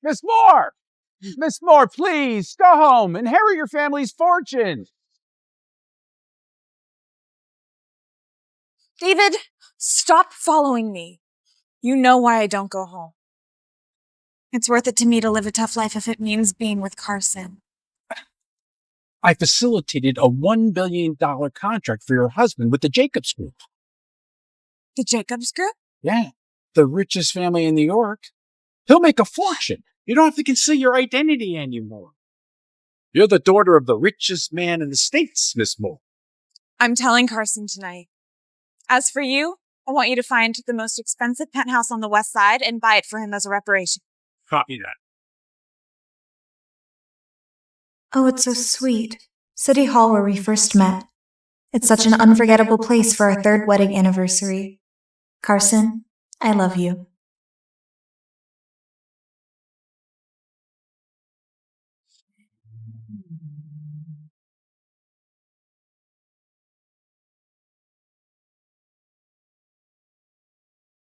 Miss Moore! Miss Moore, please, go home. Inherit your family's fortune. David, stop following me. You know why I don't go home. It's worth it to me to live a tough life if it means being with Carson. I facilitated a $1 billion contract for your husband with the Jacobs Group. The Jacobs Group? Yeah, the richest family in New York. He'll make a fortune. You don't have to conceal your identity anymore. You're the daughter of the richest man in the States, Miss Moore. I'm telling Carson tonight. As for you, I want you to find the most expensive penthouse on the West Side and buy it for him as a reparation. Copy that. Oh, it's so sweet. City Hall where we first met. It's such an unforgettable place for our 3rd wedding anniversary. Carson, I love you.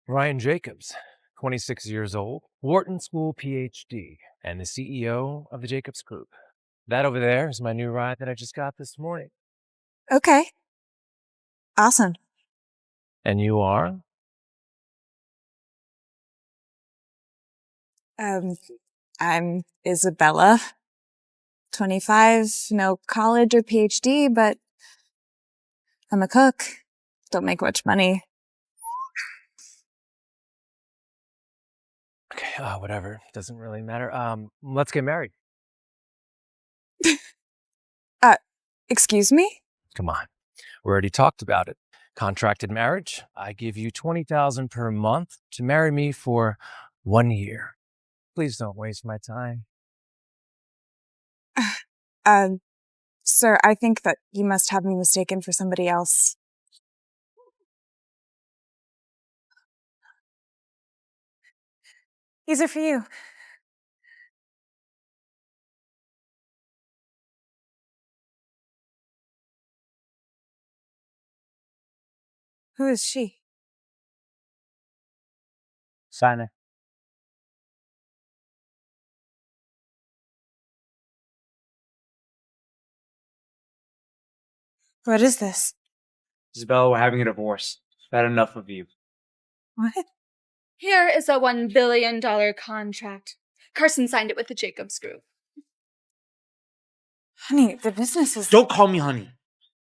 Ryan Jacobs, 26 years old, Wharton School PhD, and the CEO of the Jacobs Group. That over there is my new ride that I just got this morning. Okay. Awesome. And you are? I'm Isabella. 25, no college or PhD, but I'm a cook. Don't make much money. Okay, whatever. Doesn't really matter. Let's get married. Excuse me? Come on. We already talked about it. Contracted marriage. I give you $20,000 per month to marry me for 1 year. Please don't waste my time. Sir, I think that you must have me mistaken for somebody else. These are for you. Who is she? Sign it. What is this? Isabella, we're having a divorce. I've had enough of you. What? Here is a $1 billion contract. Carson signed it with the Jacobs Group. Honey, the business is... Don't call me honey.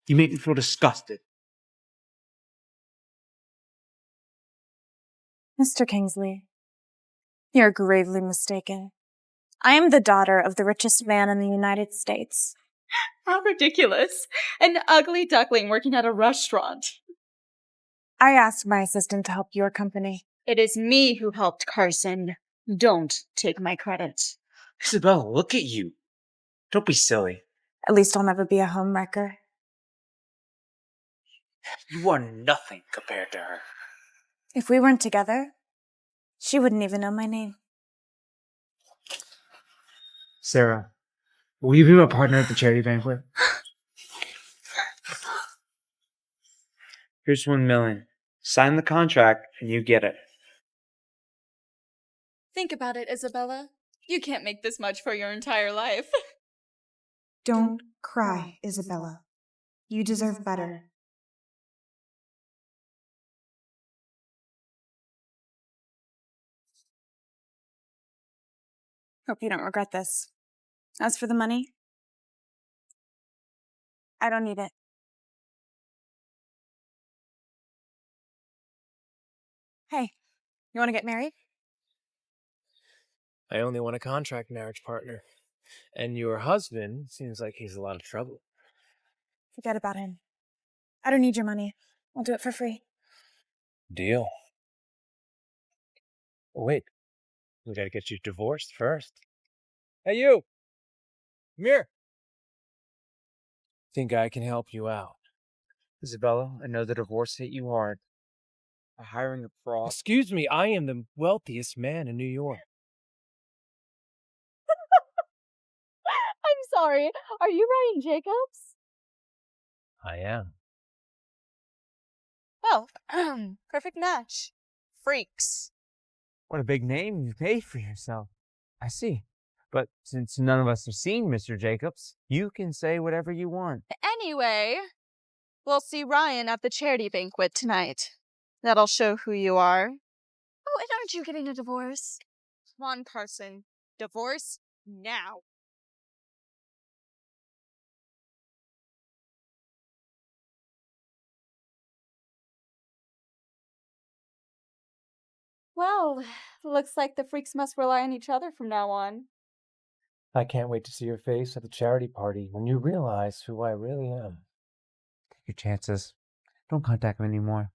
You make me feel disgusted. Mr. Kingsley, you're gravely mistaken. I am the daughter of the richest man in the United States. How ridiculous. An ugly duckling working at a restaurant. I asked my assistant to help your company. It is me who helped Carson. Don't take my credit. Isabella, look at you. Don't be silly. At least I'll never be a homewrecker. You are nothing compared to her. If we weren't together, she wouldn't even know my name. Sarah, will you be my partner at the charity banquet? Here's $1 million. Sign the contract and you get it. Think about it, Isabella. You can't make this much for your entire life. Don't cry, Isabella. You deserve better. Hope you don't regret this. As for the money, I don't need it. Hey, you want to get married? I only want a contract marriage partner. And your husband seems like he's a lot of trouble. Forget about him. I don't need your money. I'll do it for free. Deal. Oh, wait. We gotta get you divorced first. Hey, you! Come here. Think I can help you out. Isabella, I know the divorce hit you hard. By hiring a fraud. Excuse me, I am the wealthiest man in New York. I'm sorry. Are you Ryan Jacobs? I am. Well, perfect match. Freaks. What a big name you've made for yourself. I see. But since none of us have seen Mr. Jacobs, you can say whatever you want. Anyway, we'll see Ryan at the charity banquet tonight. That'll show who you are. Oh, and aren't you getting a divorce? Come on, Carson. Divorce now. Well, looks like the freaks must rely on each other from now on. I can't wait to see your face at the charity party when you realize who I really am. Take your chances. Don't contact him anymore.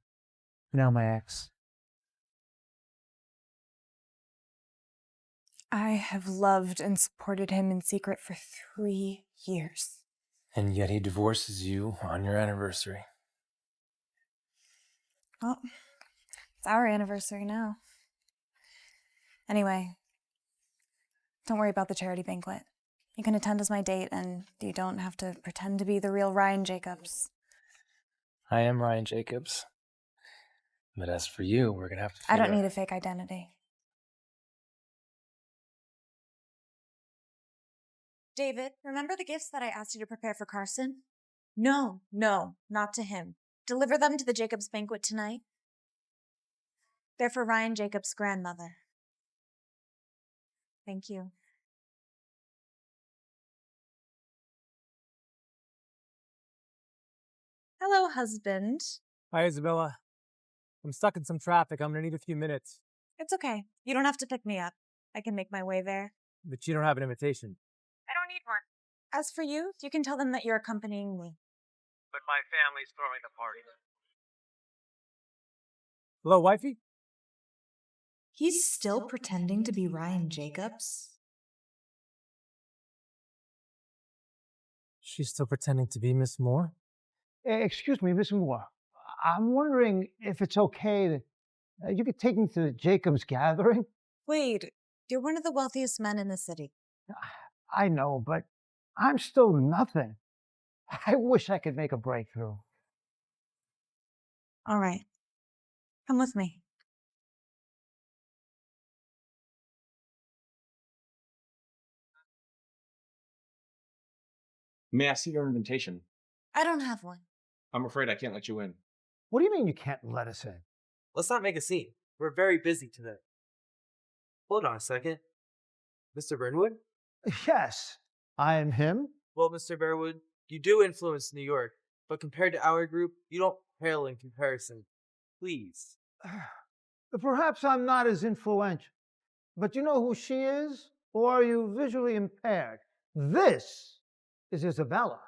You're now my ex. I have loved and supported him in secret for 3 years. And yet he divorces you on your anniversary. Well, it's our anniversary now. Anyway, don't worry about the charity banquet. You can attend as my date, and you don't have to pretend to be the real Ryan Jacobs. I am Ryan Jacobs. But as for you, we're going to have to I don't need a fake identity. David, remember the gifts that I asked you to prepare for Carson? No, not to him. Deliver them to the Jacobs banquet tonight. They're for Ryan Jacobs' grandmother. Thank you. Hello, husband. Hi, Isabella. I'm stuck in some traffic. I'm going to need a few minutes. It's okay. You don't have to pick me up. I can make my way there. But you don't have an invitation. I don't need one. As for you, you can tell them that you're accompanying me. But my family's throwing a party. Hello, wifey? He's still pretending to be Ryan Jacobs? She's still pretending to be Miss Moore? Excuse me, Miss Moore. I'm wondering if it's okay that you could take me to the Jacobs gathering. Wade, you're one of the wealthiest men in the city. I know, but I'm still nothing. I wish I could make a breakthrough. All right. Come with me. May I see your invitation? I don't have one. I'm afraid I can't let you in. What do you mean you can't let us in? Let's not make a scene. We're very busy today. Hold on a second. Mr. Burnwood? Yes, I am him. Well, Mr. Bearwood, you do influence New York, but compared to our group, you don't pale in comparison. Please. Perhaps I'm not as influential, but you know who she is? Or are you visually impaired? This is Isabella.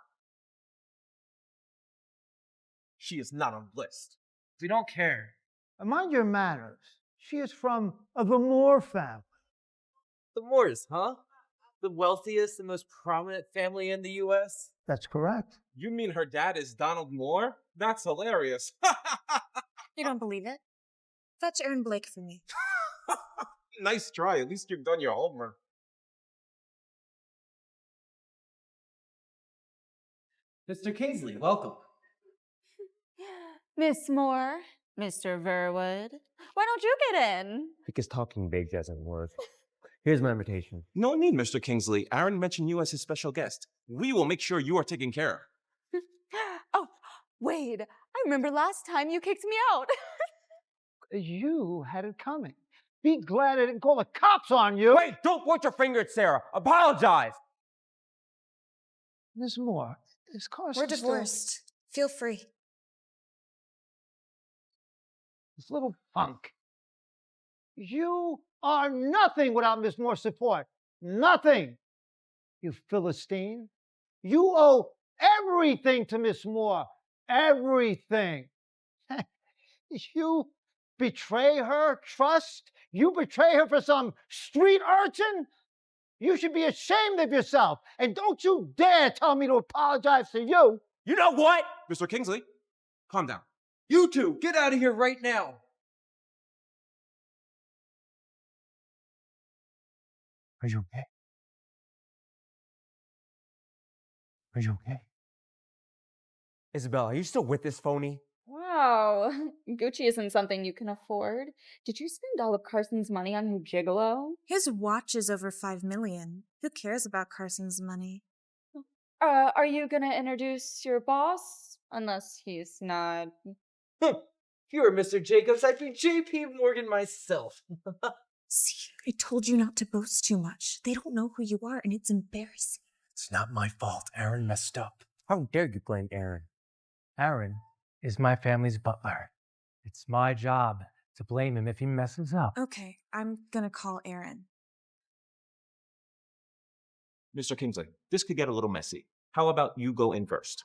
She is not on the list. We don't care. Mind your manners. She is from the Moore family. The Moores, huh? The wealthiest and most prominent family in the U.S.? That's correct. You mean her dad is Donald Moore? That's hilarious. You don't believe it? Fetch Aaron Blake for me. Nice try. At least you've done your homework. Mr. Kingsley, welcome. Miss Moore, Mr. Verwood, why don't you get in? Because talking big doesn't work. Here's my invitation. No need, Mr. Kingsley. Aaron mentioned you as his special guest. We will make sure you are taken care of. Oh, Wade, I remember last time you kicked me out. You had it coming. Be glad I didn't call the cops on you. Wait, don't point your finger at Sarah. Apologize. Miss Moore, is Carson We're divorced. Feel free. This little punk. You are nothing without Miss Moore's support. Nothing. You Philistine. You owe everything to Miss Moore. Everything. You betray her trust? You betray her for some street urchin? You should be ashamed of yourself. And don't you dare tell me to apologize to you. You know what? Mr. Kingsley, calm down. You two, get out of here right now. Are you okay? Are you okay? Isabella, are you still with this phony? Wow, Wow. Gucci isn't something you can afford. Did you spend all of Carson's money on your gigolo? His watch is over 5 million. Who cares about Carson's money? Are you gonna introduce your boss? Unless he's not. If you were Mr. Jacobs, I'd be J.P. Morgan myself. See, I told you not to boast too much. They don't know who you are, and it's embarrassing. It's not my fault. Aaron messed up. How dare you blame Aaron? Aaron is my family's butler. It's my job to blame him if he messes up. Okay, I'm gonna call Aaron. Mr. Kingsley, this could get a little messy. How about you go in first?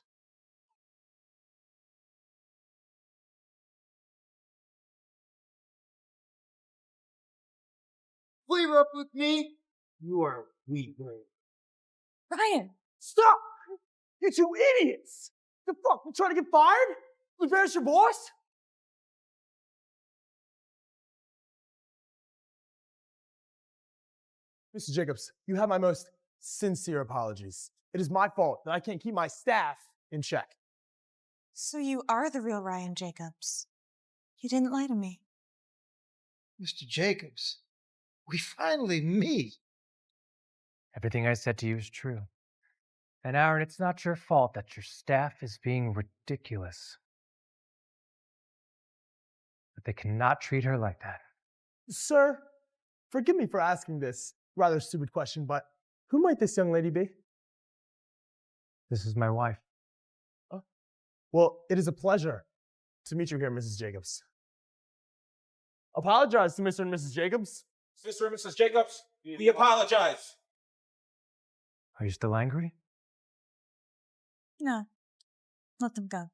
Flavor up with me. You are weak. Ryan! Stop! You two idiots! The fuck? You trying to get fired? Embarrass your boss? Mr. Jacobs, you have my most sincere apologies. It is my fault that I can't keep my staff in check. So you are the real Ryan Jacobs. You didn't lie to me. Mr. Jacobs, we finally meet. Everything I said to you is true. And Aaron, it's not your fault that your staff is being ridiculous. But they cannot treat her like that. Sir, forgive me for asking this rather stupid question, but who might this young lady be? This is my wife. Oh. Well, it is a pleasure to meet you here, Mrs. Jacobs. Apologize to Mr. and Mrs. Jacobs. Mr. and Mrs. Jacobs, we apologize. Are you still angry? No. Let them go.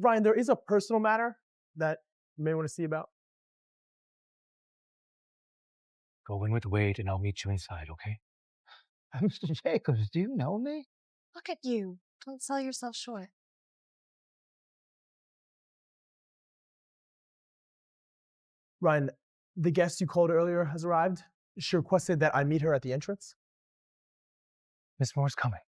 Ryan, there is a personal matter that you may want to see about. Go in with Wade and I'll meet you inside, okay? Mr. Jacobs, do you know me? Look at you. Don't sell yourself short. Ryan, the guest you called earlier has arrived. She requested that I meet her at the entrance. Miss Moore's coming.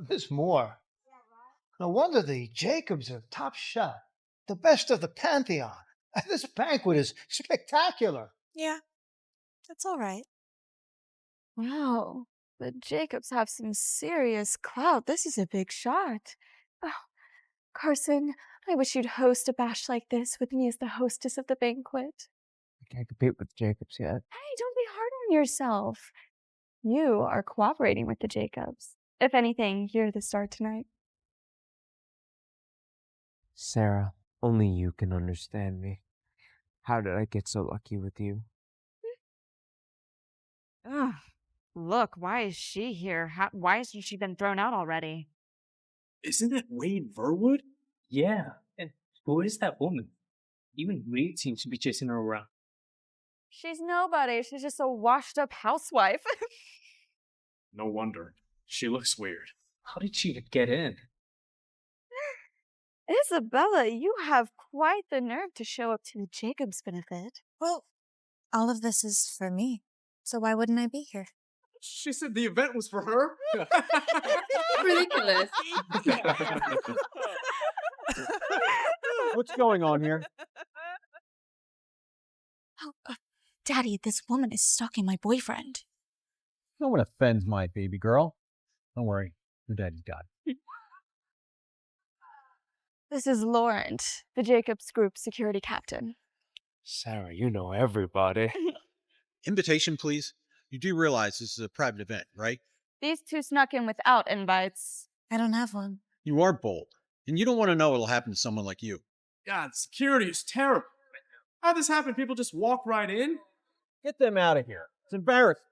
Miss Moore. No wonder the Jacobs are top shot. The best of the Pantheon. This banquet is spectacular. Yeah, that's all right. Wow. The Jacobs have some serious clout. This is a big shot. Oh, Carson, I wish you'd host a bash like this with me as the hostess of the banquet. I can't compete with Jacobs yet. Hey, don't be hard on yourself. You are cooperating with the Jacobs. If anything, you're the star tonight. Sarah, only you can understand me. How did I get so lucky with you? Ugh. Look, why is she here? Why hasn't she been thrown out already? Isn't that Wade Verwood? Yeah. And who is that woman? Even Wade seems to be chasing her around. She's nobody. She's just a washed-up housewife. No wonder. She looks weird. How did she even get in? Isabella, you have quite the nerve to show up to the Jacobs benefit. Well, all of this is for me. So why wouldn't I be here? She said the event was for her. Ridiculous. What's going on here? Oh, Daddy, this woman is stalking my boyfriend. No one offends my baby girl. Don't worry, your daddy's got it. This is Laurent, the Jacobs Group security captain. Sarah, you know everybody. Invitation, please. You do realize this is a private event, right? These two snuck in without invites. I don't have one. You are bold, and you don't want to know what'll happen to someone like you. God, security is terrible. How'd this happen? People just walk right in? Get them out of here. It's embarrassing.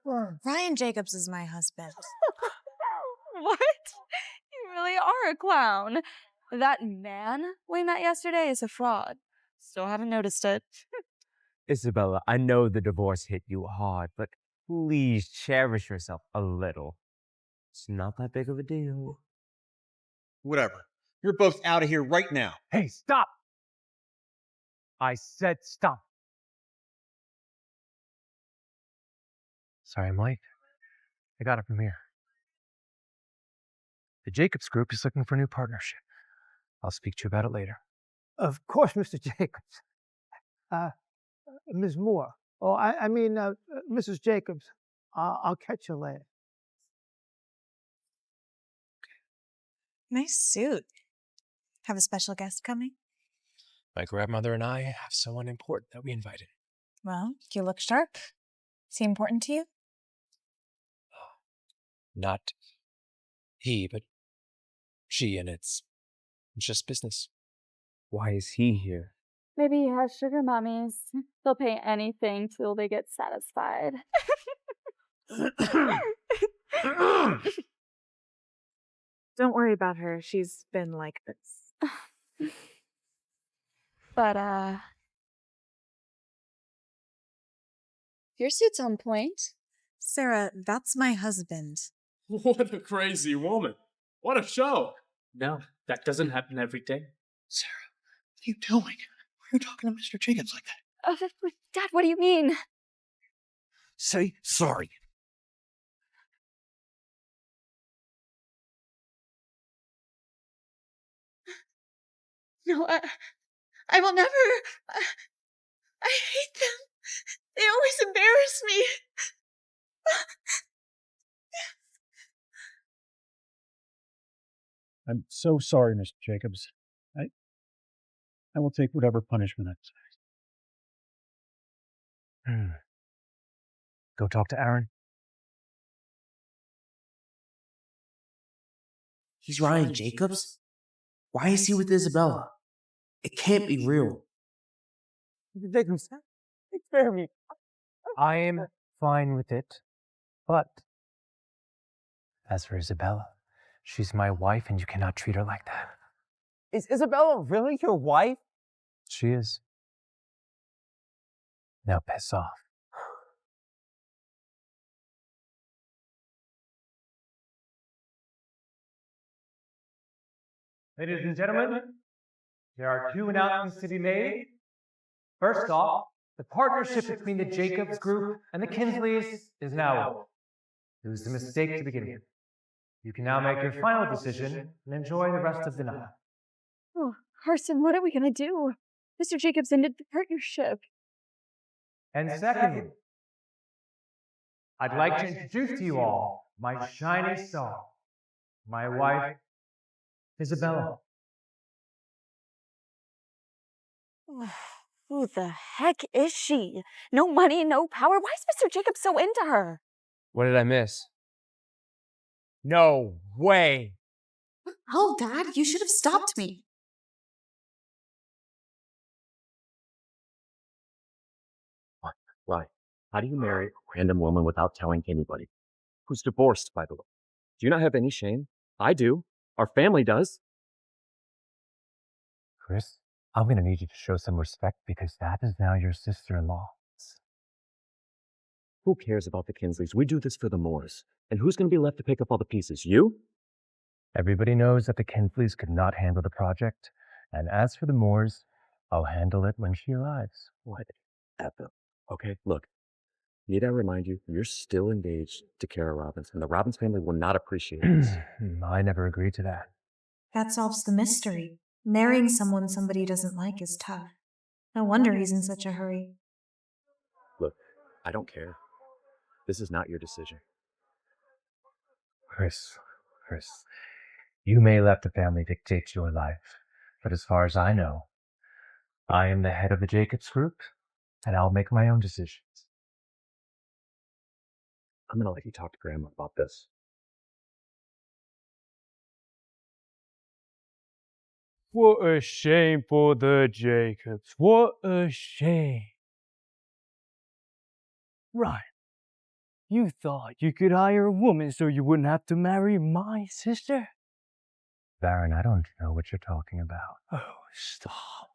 Ryan Jacobs is my husband. What? You really are a clown. That man we met yesterday is a fraud. Still haven't noticed it. Isabella, I know the divorce hit you hard, but please cherish yourself a little. It's not that big of a deal. Whatever. You're both out of here right now. Hey, stop! I said stop. Sorry I'm late. I got it from here. The Jacobs Group is looking for a new partnership. I'll speak to you about it later. Of course, Mr. Jacobs. Ms. Moore. Oh, I mean, Mrs. Jacobs. I'll catch you later. Nice suit. Have a special guest coming? My grandmother and I have someone important that we invited. Well, you look sharp. Is he important to you? Not he, but she, and it's just business. Why is he here? Maybe he has sugar mommies. They'll pay anything till they get satisfied. Don't worry about her. She's been like this. But, your suit's on point. Sarah, that's my husband. What a crazy woman. What a show. No, that doesn't happen every day. Sarah, what are you doing? Why are you talking to Mr. Jacobs like that? Dad, what do you mean? Say sorry. No, I will never. I hate them. They always embarrass me. I'm so sorry, Mr. Jacobs. I will take whatever punishment I say. Go talk to Aaron. He's Ryan Jacobs? Why is he with Isabella? It can't be real. Jacobs, spare me. I am fine with it, but as for Isabella, she's my wife and you cannot treat her like that. Is Isabella really your wife? She is. Now piss off. Ladies and gentlemen, there are two announcements to be made. First off, the partnership between the Jacobs Group and the Kinsleys is now over. It was a mistake to begin with. You can now make your final decision and enjoy the rest of the night. Oh, Carson, what are we going to do? Mr. Jacobs ended the partnership. And secondly, I'd like to introduce to you all my shining star, my wife, Isabella. Who the heck is she? No money, no power. Why is Mr. Jacobs so into her? What did I miss? No way. Oh, Dad, you should have stopped me. Why? How do you marry a random woman without telling anybody? Who's divorced, by the way. Do you not have any shame? I do. Our family does. Chris, I'm going to need you to show some respect because that is now your sister-in-law. Who cares about the Kinsleys? We do this for the Moores. And who's going to be left to pick up all the pieces? You? Everybody knows that the Kinsleys could not handle the project. And as for the Moores, I'll handle it when she arrives. Whatever. Okay, look. Need I remind you, you're still engaged to Kara Robbins, and the Robbins family will not appreciate this. I never agreed to that. That solves the mystery. Marrying someone somebody doesn't like is tough. No wonder he's in such a hurry. Look, I don't care. This is not your decision. Chris, you may let the family dictate your life, but as far as I know, I am the head of the Jacobs Group, and I'll make my own decisions. I'm going to let you talk to Grandma about this. What a shame for the Jacobs. What a shame. Right. You thought you could hire a woman so you wouldn't have to marry my sister? Baron, I don't know what you're talking about. Oh, stop.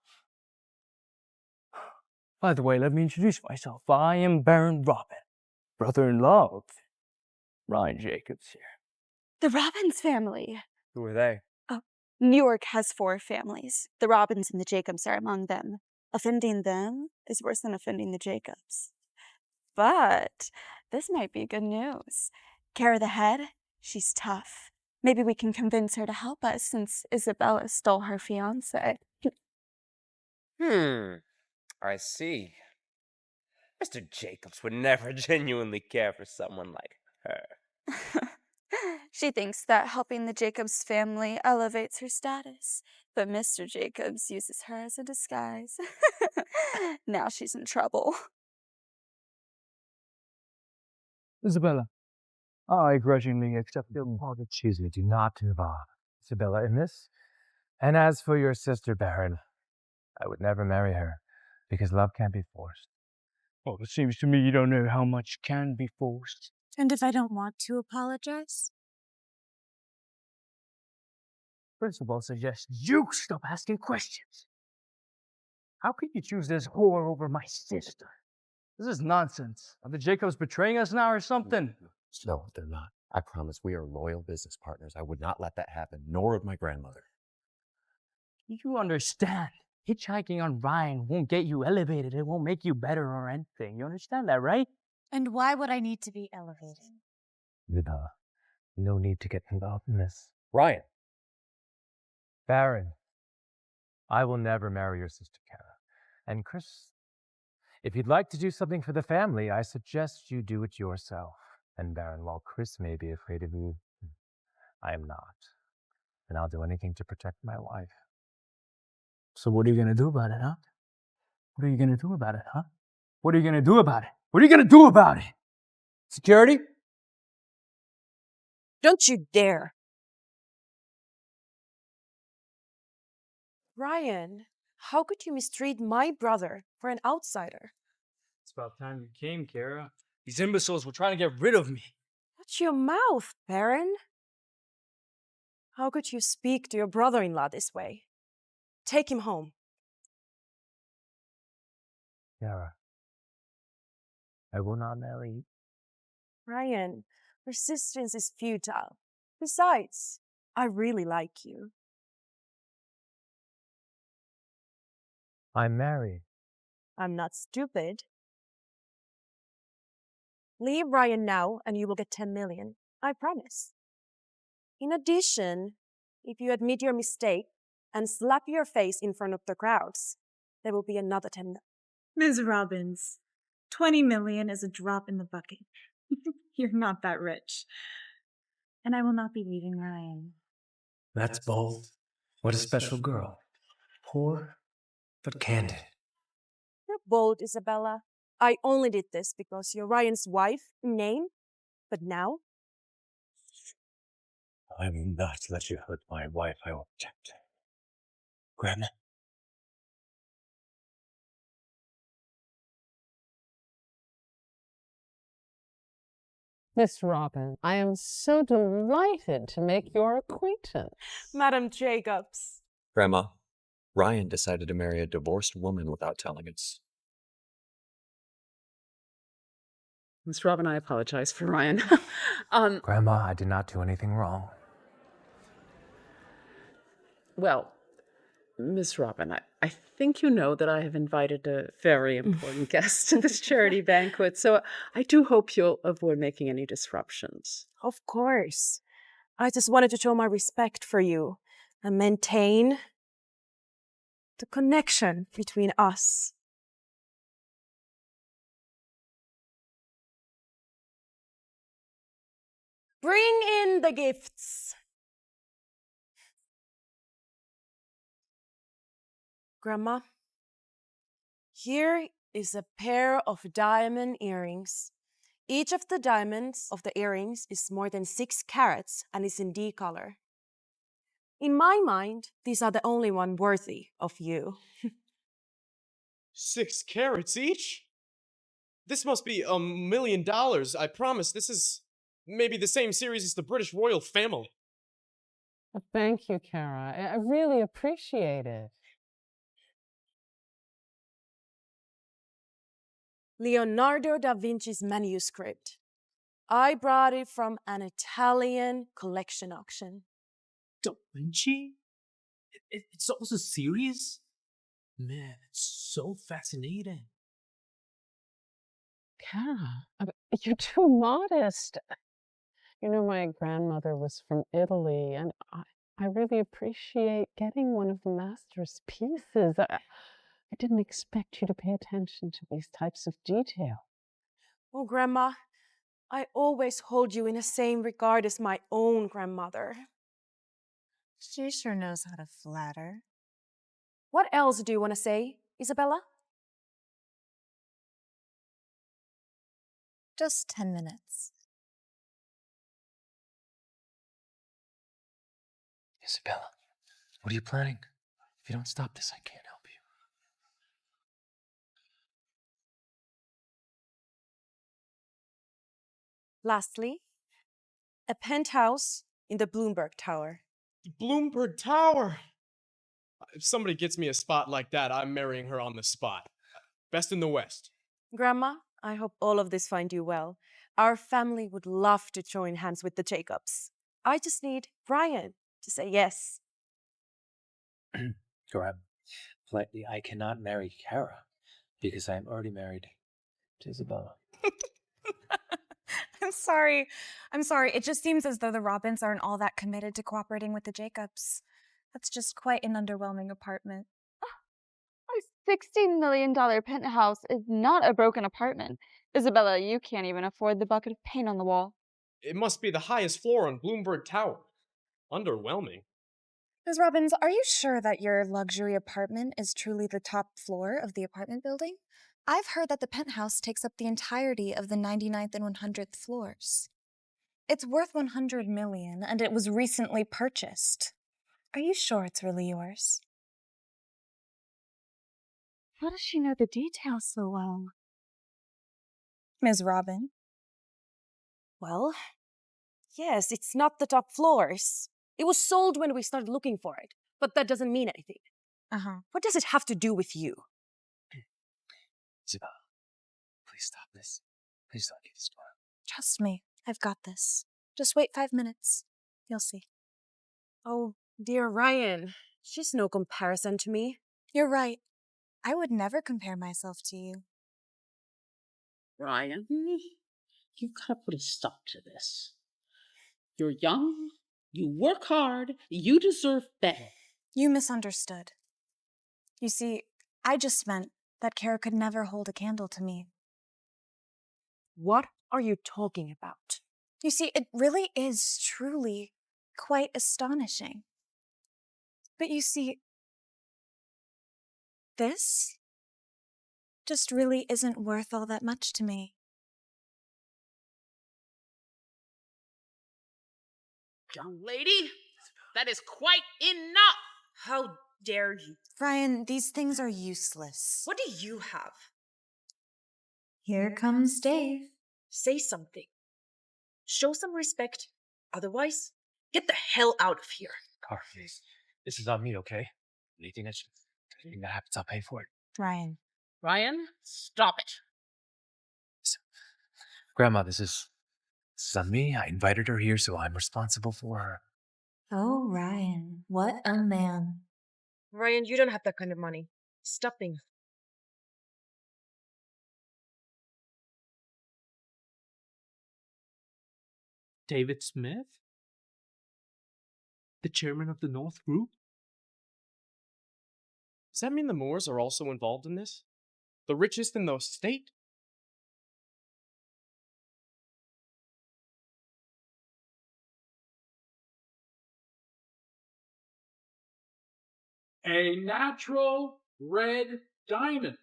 By the way, let me introduce myself. I am Baron Robin, brother-in-law of Ryan Jacobs here. The Robbins family. Who are they? New York has 4 families. The Robbins and the Jacobs are among them. Offending them is worse than offending the Jacobs. But This might be good news. Kara the head, she's tough. Maybe we can convince her to help us since Isabella stole her fiancé. I see. Mr. Jacobs would never genuinely care for someone like her. She thinks that helping the Jacobs family elevates her status, but Mr. Jacobs uses her as a disguise. Now she's in trouble. Isabella, I grudgingly accept your apologies. We do not involve Isabella in this. And as for your sister, Baron, I would never marry her because love can't be forced. Well, it seems to me you don't know how much can be forced. And if I don't want to apologize? First of all, suggest you stop asking questions. How could you choose this whore over my sister? This is nonsense. Are the Jacobs betraying us now or something? No, they're not. I promise we are loyal business partners. I would not let that happen, nor would my grandmother. You understand. Hitchhiking on Ryan won't get you elevated. It won't make you better or anything. You understand that, right? And why would I need to be elevated? Isabella, no need to get involved in this. Ryan. Baron, I will never marry your sister, Kara. And Chris, if you'd like to do something for the family, I suggest you do it yourself. And Baron, while Chris may be afraid of you, I am not. And I'll do anything to protect my wife. So what are you going to do about it, huh? What are you going to do about it, huh? What are you going to do about it? What are you going to do about it? Security? Don't you dare. Ryan, how could you mistreat my brother for an outsider? It's about time you came, Kara. These imbeciles were trying to get rid of me. Watch your mouth, Baron. How could you speak to your brother-in-law this way? Take him home. Kara, I will not marry you. Ryan, resistance is futile. Besides, I really like you. I'm married. I'm not stupid. Leave Ryan now and you will get 10 million. I promise. In addition, if you admit your mistake and slap your face in front of the crowds, there will be another 10 million. Ms. Robbins, 20 million is a drop in the bucket. You're not that rich. And I will not be leaving Ryan. That's bold. What a special girl. Poor, but candid. You're bold, Isabella. I only did this because you're Ryan's wife in name, but now? I will not let you hurt my wife. I will protect her. Grandma? Miss Robin, I am so delighted to make your acquaintance. Madam Jacobs. Grandma, Ryan decided to marry a divorced woman without telling us. Miss Robin, I apologize for Ryan. Grandma, I did not do anything wrong. Well, Miss Robin, I think you know that I have invited a very important guest to this charity banquet, so I do hope you'll avoid making any disruptions. Of course. I just wanted to show my respect for you and maintain the connection between us. Bring in the gifts. Grandma, here is a pair of diamond earrings. Each of the diamonds of the earrings is more than 6 carats and is in D color. In my mind, these are the only one worthy of you. 6 carats each? This must be $1 million. I promise this is maybe the same series as the British royal family. Thank you, Kara. I really appreciate it. Leonardo da Vinci's manuscript. I brought it from an Italian collection auction. Da Vinci? It's also serious? Man, it's so fascinating. Kara, you're too modest. You know, my grandmother was from Italy, and I really appreciate getting one of the master's pieces. I didn't expect you to pay attention to these types of detail. Oh, Grandma, I always hold you in the same regard as my own grandmother. She sure knows how to flatter. What else do you want to say, Isabella? Just 10 minutes. Isabella, what are you planning? If you don't stop this, I can't help you. Lastly, a penthouse in the Bloomberg Tower. Bloomberg Tower! If somebody gets me a spot like that, I'm marrying her on the spot. Best in the West. Grandma, I hope all of this find you well. Our family would love to join hands with the Jacobs. I just need Brian to say yes. Grab. Politely, I cannot marry Kara because I am already married to Isabella. I'm sorry. It just seems as though the Robins aren't all that committed to cooperating with the Jacobs. That's just quite an underwhelming apartment. A $16 million penthouse is not a broken apartment. Isabella, you can't even afford the bucket of paint on the wall. It must be the highest floor on Bloomberg Tower. Underwhelming. Ms. Robbins, are you sure that your luxury apartment is truly the top floor of the apartment building? I've heard that the penthouse takes up the entirety of the 99th and 100th floors. It's worth $100 million, and it was recently purchased. Are you sure it's really yours? How does she know the details so well? Ms. Robin? Well, yes, it's not the top floors. It was sold when we started looking for it, but that doesn't mean anything. What does it have to do with you? Isabella, please stop this. Please don't get this going. Trust me, I've got this. Just wait 5 minutes. You'll see. Oh, dear Ryan, she's no comparison to me. You're right. I would never compare myself to you. Ryan, you gotta put a stop to this. You're young, you work hard, you deserve better. You misunderstood. You see, I just meant that Kara could never hold a candle to me. What are you talking about? You see, it really is truly quite astonishing. But you see, this just really isn't worth all that much to me. Young lady, that is quite enough. How dare you? Ryan, these things are useless. What do you have? Here comes Dave. Say something. Show some respect. Otherwise, get the hell out of here. Car, please. This is on me, okay? Anything that happens, I'll pay for it. Ryan, stop it. Grandma, this is on me. I invited her here, so I'm responsible for her. Oh, Ryan, what a man. Ryan, you don't have that kind of money. Stop being. David Smith? The chairman of the North Group? Does that mean the Moores are also involved in this? The richest in the state? A natural red diamond.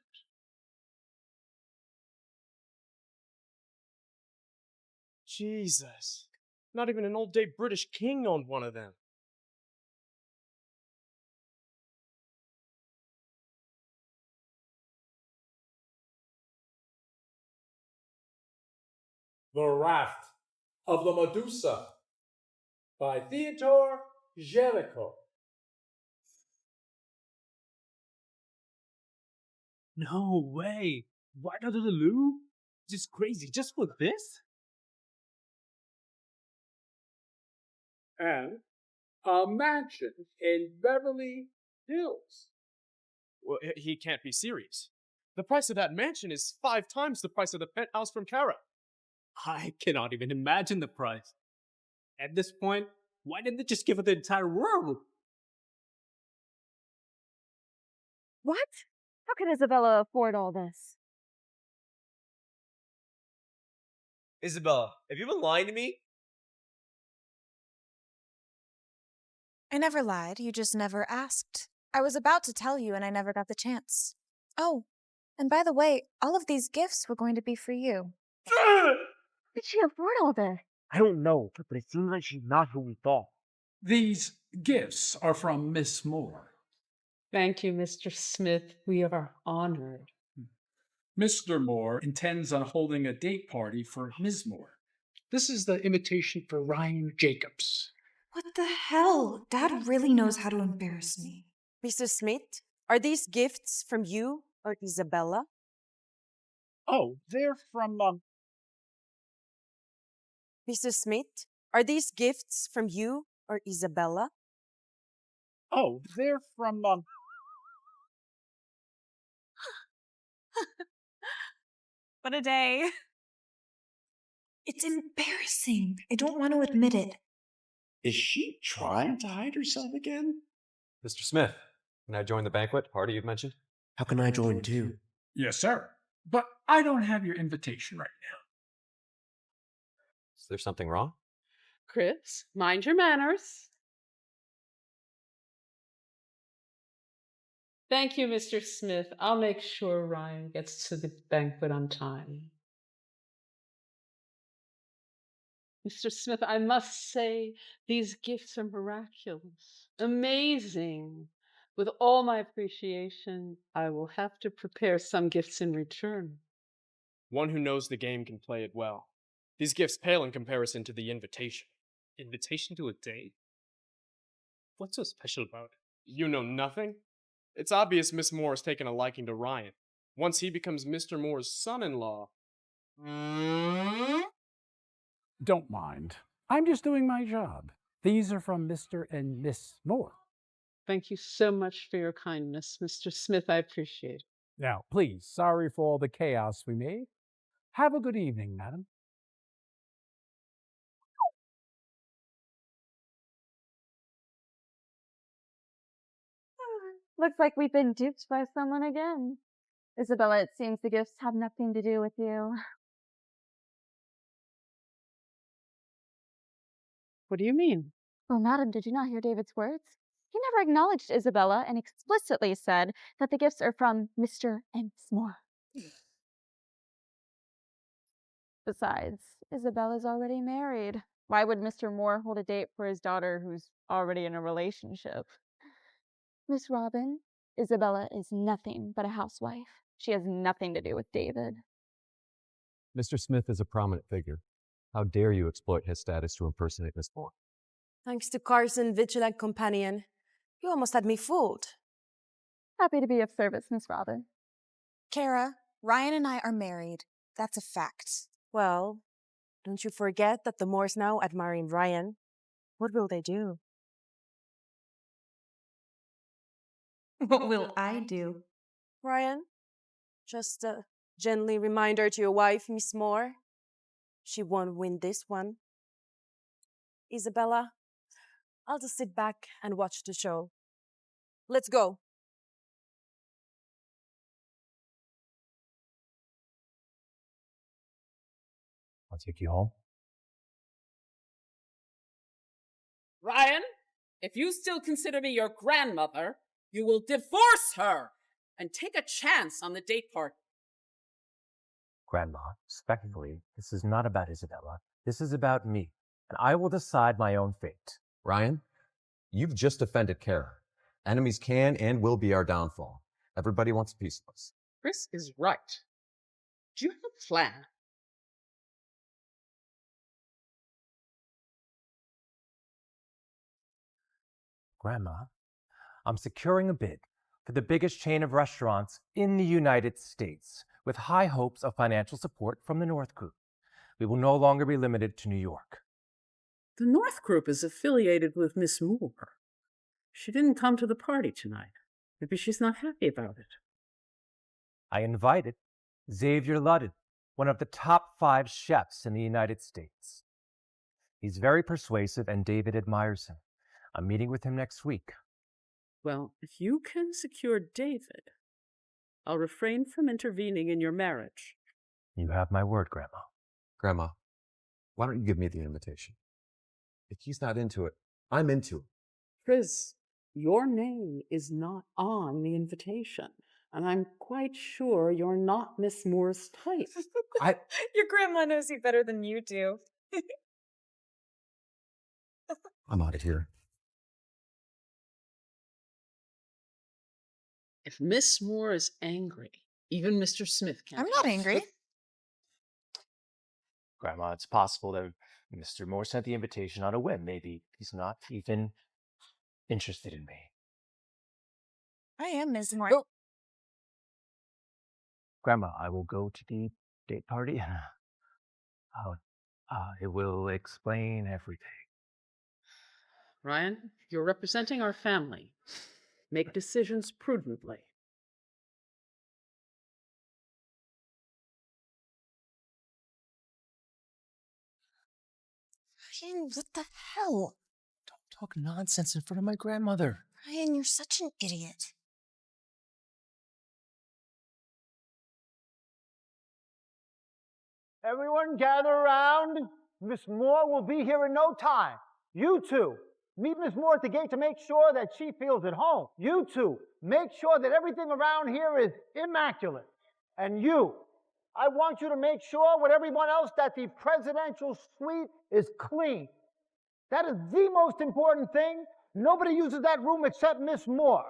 Jesus. Not even an old day British king owned one of them. The Raft of the Medusa by Theodore Jericho. No way. Right out of the Louvre? This is crazy. Just for this? And a mansion in Beverly Hills. Well, he can't be serious. The price of that mansion is 5 times the price of the penthouse from Kara. I cannot even imagine the price. At this point, why didn't they just give her the entire world? What? How can Isabella afford all this? Isabella, have you been lying to me? I never lied. You just never asked. I was about to tell you and I never got the chance. Oh, and by the way, all of these gifts were going to be for you. Did she afford all this? I don't know, but it seems like she's not who we thought. These gifts are from Miss Moore. Thank you, Mr. Smith. We are honored. Mr. Moore intends on holding a date party for Ms. Moore. This is the invitation for Ryan Jacobs. What the hell? Dad really knows how to embarrass me. Mr. Smith, are these gifts from you or Isabella? Oh, they're from, Mr. Smith, are these gifts from you or Isabella? Oh, they're from, What a day. It's embarrassing. I don't want to admit it. Is she trying to hide herself again? Mr. Smith, can I join the banquet party you've mentioned? How can I join too? Yes, sir. But I don't have your invitation right now. Is there something wrong? Chris, mind your manners. Thank you, Mr. Smith. I'll make sure Ryan gets to the banquet on time. Mr. Smith, I must say these gifts are miraculous, amazing. With all my appreciation, I will have to prepare some gifts in return. One who knows the game can play it well. These gifts pale in comparison to the invitation. Invitation to a date? What's so special about it? You know nothing? It's obvious Miss Moore has taken a liking to Ryan. Once he becomes Mr. Moore's son-in-law. Don't mind. I'm just doing my job. These are from Mr. and Miss Moore. Thank you so much for your kindness, Mr. Smith. I appreciate it. Now, please, sorry for all the chaos we made. Have a good evening, madam. Looks like we've been duped by someone again. Isabella, it seems the gifts have nothing to do with you. What do you mean? Well, madam, did you not hear David's words? He never acknowledged Isabella and explicitly said that the gifts are from Mr. and Miss Moore. Besides, Isabella's already married. Why would Mr. Moore hold a date for his daughter who's already in a relationship? Miss Robin, Isabella is nothing but a housewife. She has nothing to do with David. Mr. Smith is a prominent figure. How dare you exploit his status to impersonate Miss Moore? Thanks to Carson, vigilant companion. You almost had me fooled. Happy to be of service, Miss Robin. Kara, Ryan and I are married. That's a fact. Well, don't you forget that the Moores now admiring Ryan. What will they do? What will I do? Ryan, just a gently reminder to your wife, Miss Moore. She won't win this one. Isabella, I'll just sit back and watch the show. Let's go. I'll take you home. Ryan, if you still consider me your grandmother, you will divorce her and take a chance on the date part. Grandma, respectfully, this is not about Isabella. This is about me, and I will decide my own fate. Ryan, you've just offended Kara. Enemies can and will be our downfall. Everybody wants a piece of us. Chris is right. Do you have a plan? Grandma, I'm securing a bid for the biggest chain of restaurants in the United States with high hopes of financial support from the North Group. We will no longer be limited to New York. The North Group is affiliated with Miss Moore. She didn't come to the party tonight. Maybe she's not happy about it. I invited Xavier Ludden, one of the top 5 chefs in the United States. He's very persuasive and David admires him. I'm meeting with him next week. Well, if you can secure David, I'll refrain from intervening in your marriage. You have my word, Grandma. Grandma, why don't you give me the invitation? If he's not into it, I'm into it. Chris, your name is not on the invitation, and I'm quite sure you're not Miss Moore's type. Your grandma knows you better than you do. I'm out of here. If Miss Moore is angry, even Mr. Smith can't. I'm not angry. Grandma, it's possible that Mr. Moore sent the invitation on a whim. Maybe he's not even interested in me. I am Ms. Moore. Oh. Grandma, I will go to the date party. It will explain everything. Ryan, you're representing our family. Make decisions prudently. Ryan, what the hell? Don't talk nonsense in front of my grandmother. Ryan, you're such an idiot. Everyone gather around. Miss Moore will be here in no time. You two, meet Miss Moore at the gate to make sure that she feels at home. You two, make sure that everything around here is immaculate. And you, I want you to make sure with everyone else that the presidential suite is clean. That is the most important thing. Nobody uses that room except Miss Moore.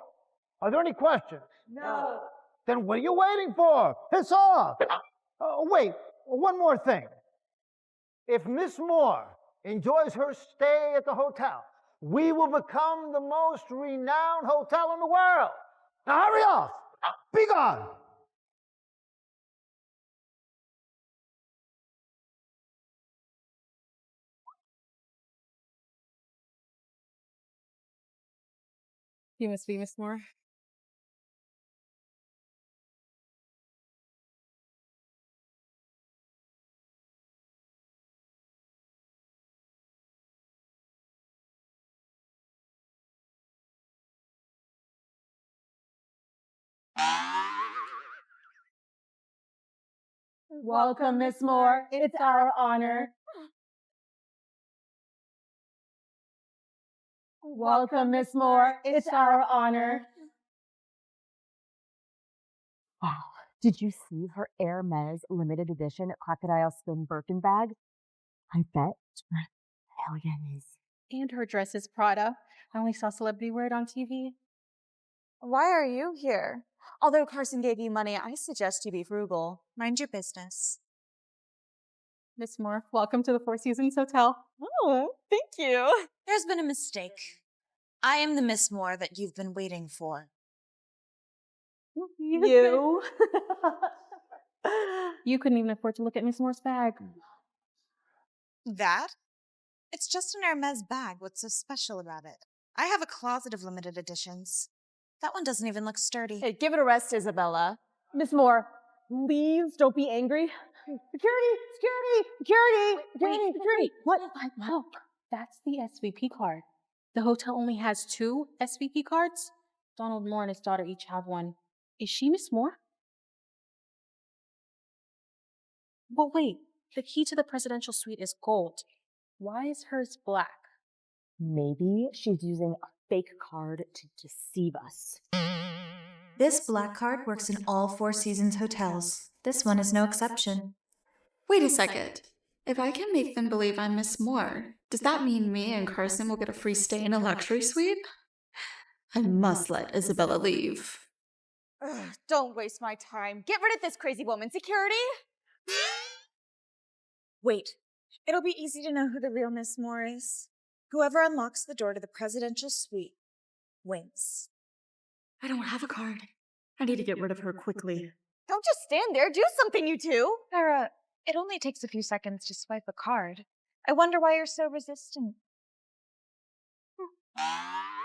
Are there any questions? No. Then what are you waiting for? It's off. Wait, one more thing. If Miss Moore enjoys her stay at the hotel, we will become the most renowned hotel in the world. Now hurry off. Be gone. You must be Miss Moore. Welcome, Miss Moore. It's our honor. Welcome, Miss Moore. It's our honor. Wow. Did you see her Hermes limited edition crocodile skin Birkin bag? I bet it's worth millions. And her dress is Prada. I only saw celebrity wear it on TV. Why are you here? Although Carson gave you money, I suggest you be frugal. Mind your business. Miss Moore, welcome to the Four Seasons Hotel. Oh, thank you. There's been a mistake. I am the Miss Moore that you've been waiting for. You? You couldn't even afford to look at Miss Moore's bag. That? It's just an Hermes bag. What's so special about it? I have a closet of limited editions. That one doesn't even look sturdy. Hey, give it a rest, Isabella. Miss Moore, please don't be angry. Security! Security! Security! Security! Security! What? Wow, that's the SVP card. The hotel only has 2 SVP cards. Donald Moore and his daughter each have one. Is she Miss Moore? But wait, the key to the presidential suite is gold. Why is hers black? Maybe she's using a fake card to deceive us. This black card works in all Four Seasons hotels. This one is no exception. Wait a second. If I can make them believe I'm Miss Moore, does that mean me and Carson will get a free stay in a luxury suite? I must let Isabella leave. Ugh, don't waste my time. Get rid of this crazy woman. Security? Wait. It'll be easy to know who the real Miss Moore is. Whoever unlocks the door to the presidential suite wins. I don't have a card. I need to get rid of her quickly. Don't just stand there. Do something, you two. Sarah, it only takes a few seconds to swipe a card. I wonder why you're so resistant.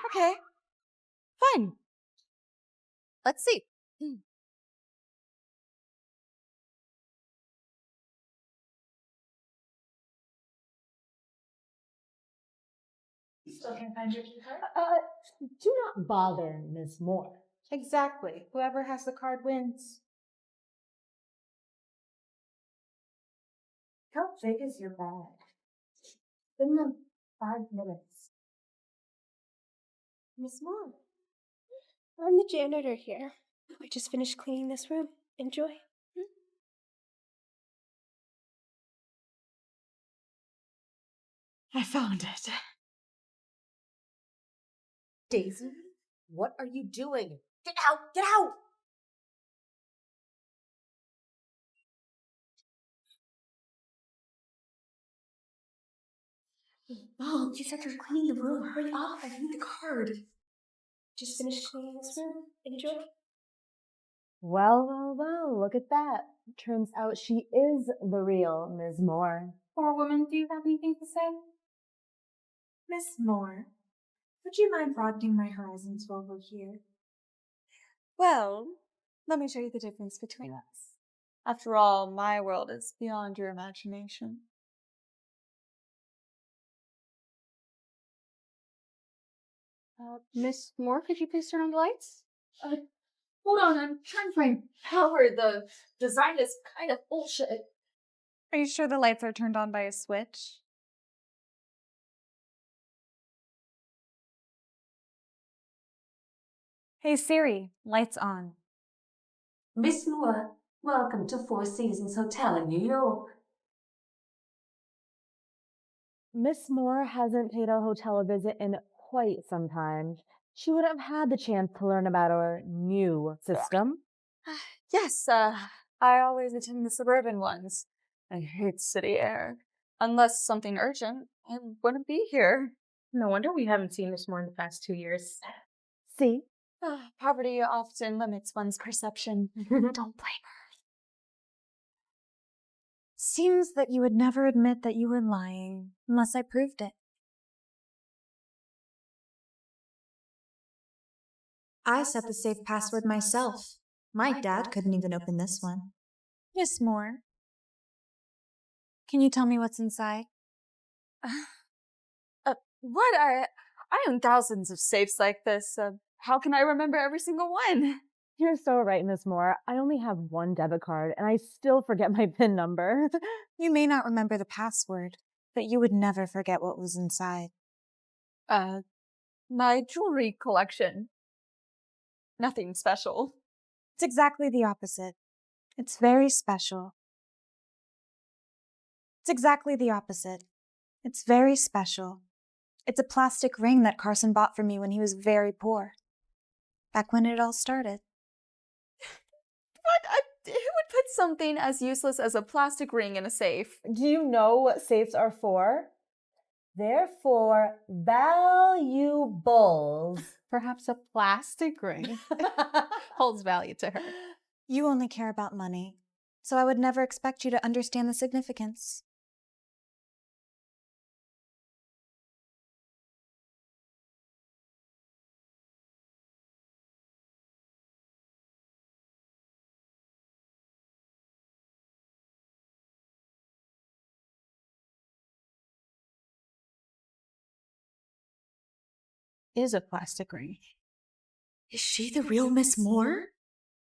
Okay. Fine. Let's see. Still can't find your key card? Do not bother, Miss Moore. Exactly. Whoever has the card wins. How big is your bag? In the 5 minutes. Miss Moore, I'm the janitor here. I just finished cleaning this room. Enjoy. I found it. Daisy, what are you doing? Get out! Get out! Oh, you said you're cleaning the room. Hurry up. I need the card. Just finished cleaning this room. Enjoy. Well, look at that. Turns out she is the real Ms. Moore. Poor woman, do you have anything to say? Miss Moore, would you mind broadening my horizons while we're here? Well, let me show you the difference between us. After all, my world is beyond your imagination. Miss Moore, could you please turn on the lights? Hold on, I'm trying to find power. The design is kind of bullshit. Are you sure the lights are turned on by a switch? Hey Siri, lights on. Miss Moore, welcome to Four Seasons Hotel in New York. Miss Moore hasn't paid our hotel a visit in quite some time. She would have had the chance to learn about our new system. Yes, I always attend the suburban ones. I hate city air. Unless something urgent, I wouldn't be here. No wonder we haven't seen Miss Moore in the past 2 years. See? Poverty often limits one's perception. Don't blame her. Seems that you would never admit that you were lying unless I proved it. I set the safe password myself. My dad couldn't even open this one. Miss Moore, can you tell me what's inside? What? I own thousands of safes like this. How can I remember every single one? You're so right, Miss Moore. I only have one debit card, and I still forget my PIN number. You may not remember the password, but you would never forget what was inside. My jewelry collection. Nothing special. It's exactly the opposite. It's very special. It's exactly the opposite. It's very special. It's a plastic ring that Carson bought for me when he was very poor. Back when it all started. What? Who would put something as useless as a plastic ring in a safe? Do you know what safes are for? They're for valuables. Perhaps a plastic ring holds value to her. You only care about money, so I would never expect you to understand the significance. Is a plastic ring. Is she the real Miss Moore?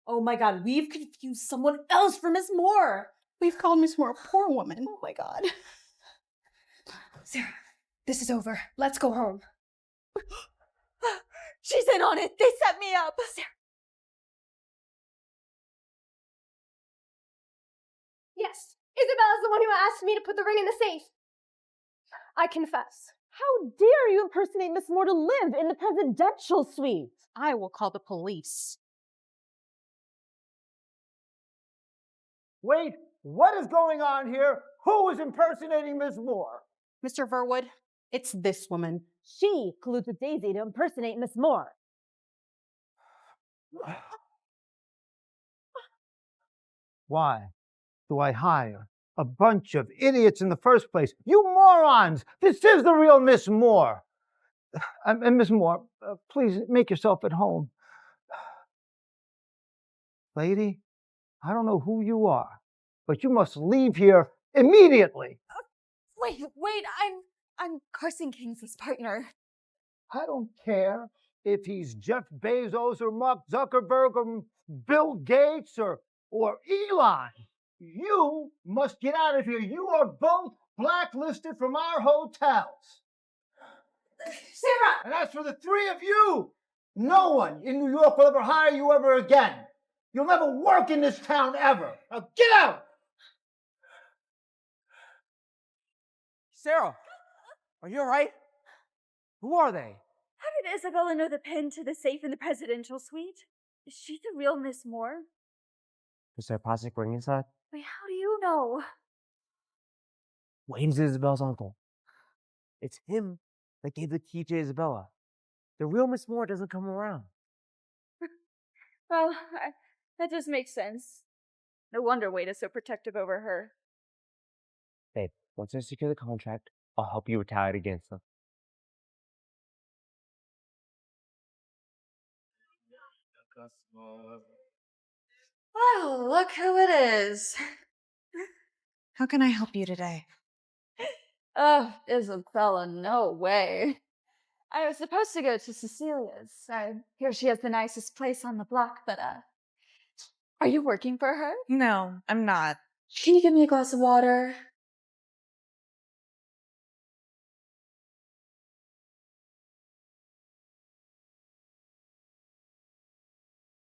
Oh my god, we've confused someone else for Miss Moore. We've called Miss Moore a poor woman. Oh my god. Sarah, this is over. Let's go home. She's in on it. They set me up. Sarah. Yes, Isabella's the one who asked me to put the ring in the safe. I confess. How dare you impersonate Miss Moore to live in the presidential suite? I will call the police. Wait, what is going on here? Who is impersonating Miss Moore? Mr. Verwood, it's this woman. She colludes with Daisy to impersonate Miss Moore. Why do I hire a bunch of idiots in the first place? You morons! This is the real Miss Moore. And Miss Moore, please make yourself at home. Lady, I don't know who you are, but you must leave here immediately. Wait, I'm Carson Kingsley's partner. I don't care if he's Jeff Bezos or Mark Zuckerberg or Bill Gates or Elon. You must get out of here. You are both blacklisted from our hotels. Sarah! And as for the three of you, no one in New York will ever hire you ever again. You'll never work in this town ever. Now get out! Sarah, are you alright? Who are they? How did Isabella know the pin to the safe in the presidential suite? Is she the real Miss Moore? Is there a plastic ring inside? Wait, how do you know? Wayne's Isabel's uncle. It's him that gave the key to Isabella. The real Miss Moore doesn't come around. Well, that just makes sense. No wonder Wade is so protective over her. Babe, once I secure the contract, I'll help you retaliate against them. Oh, look who it is. How can I help you today? Oh, Isabella, no way. I was supposed to go to Cecilia's. I hear she has the nicest place on the block, but, are you working for her? No, I'm not. Can you give me a glass of water?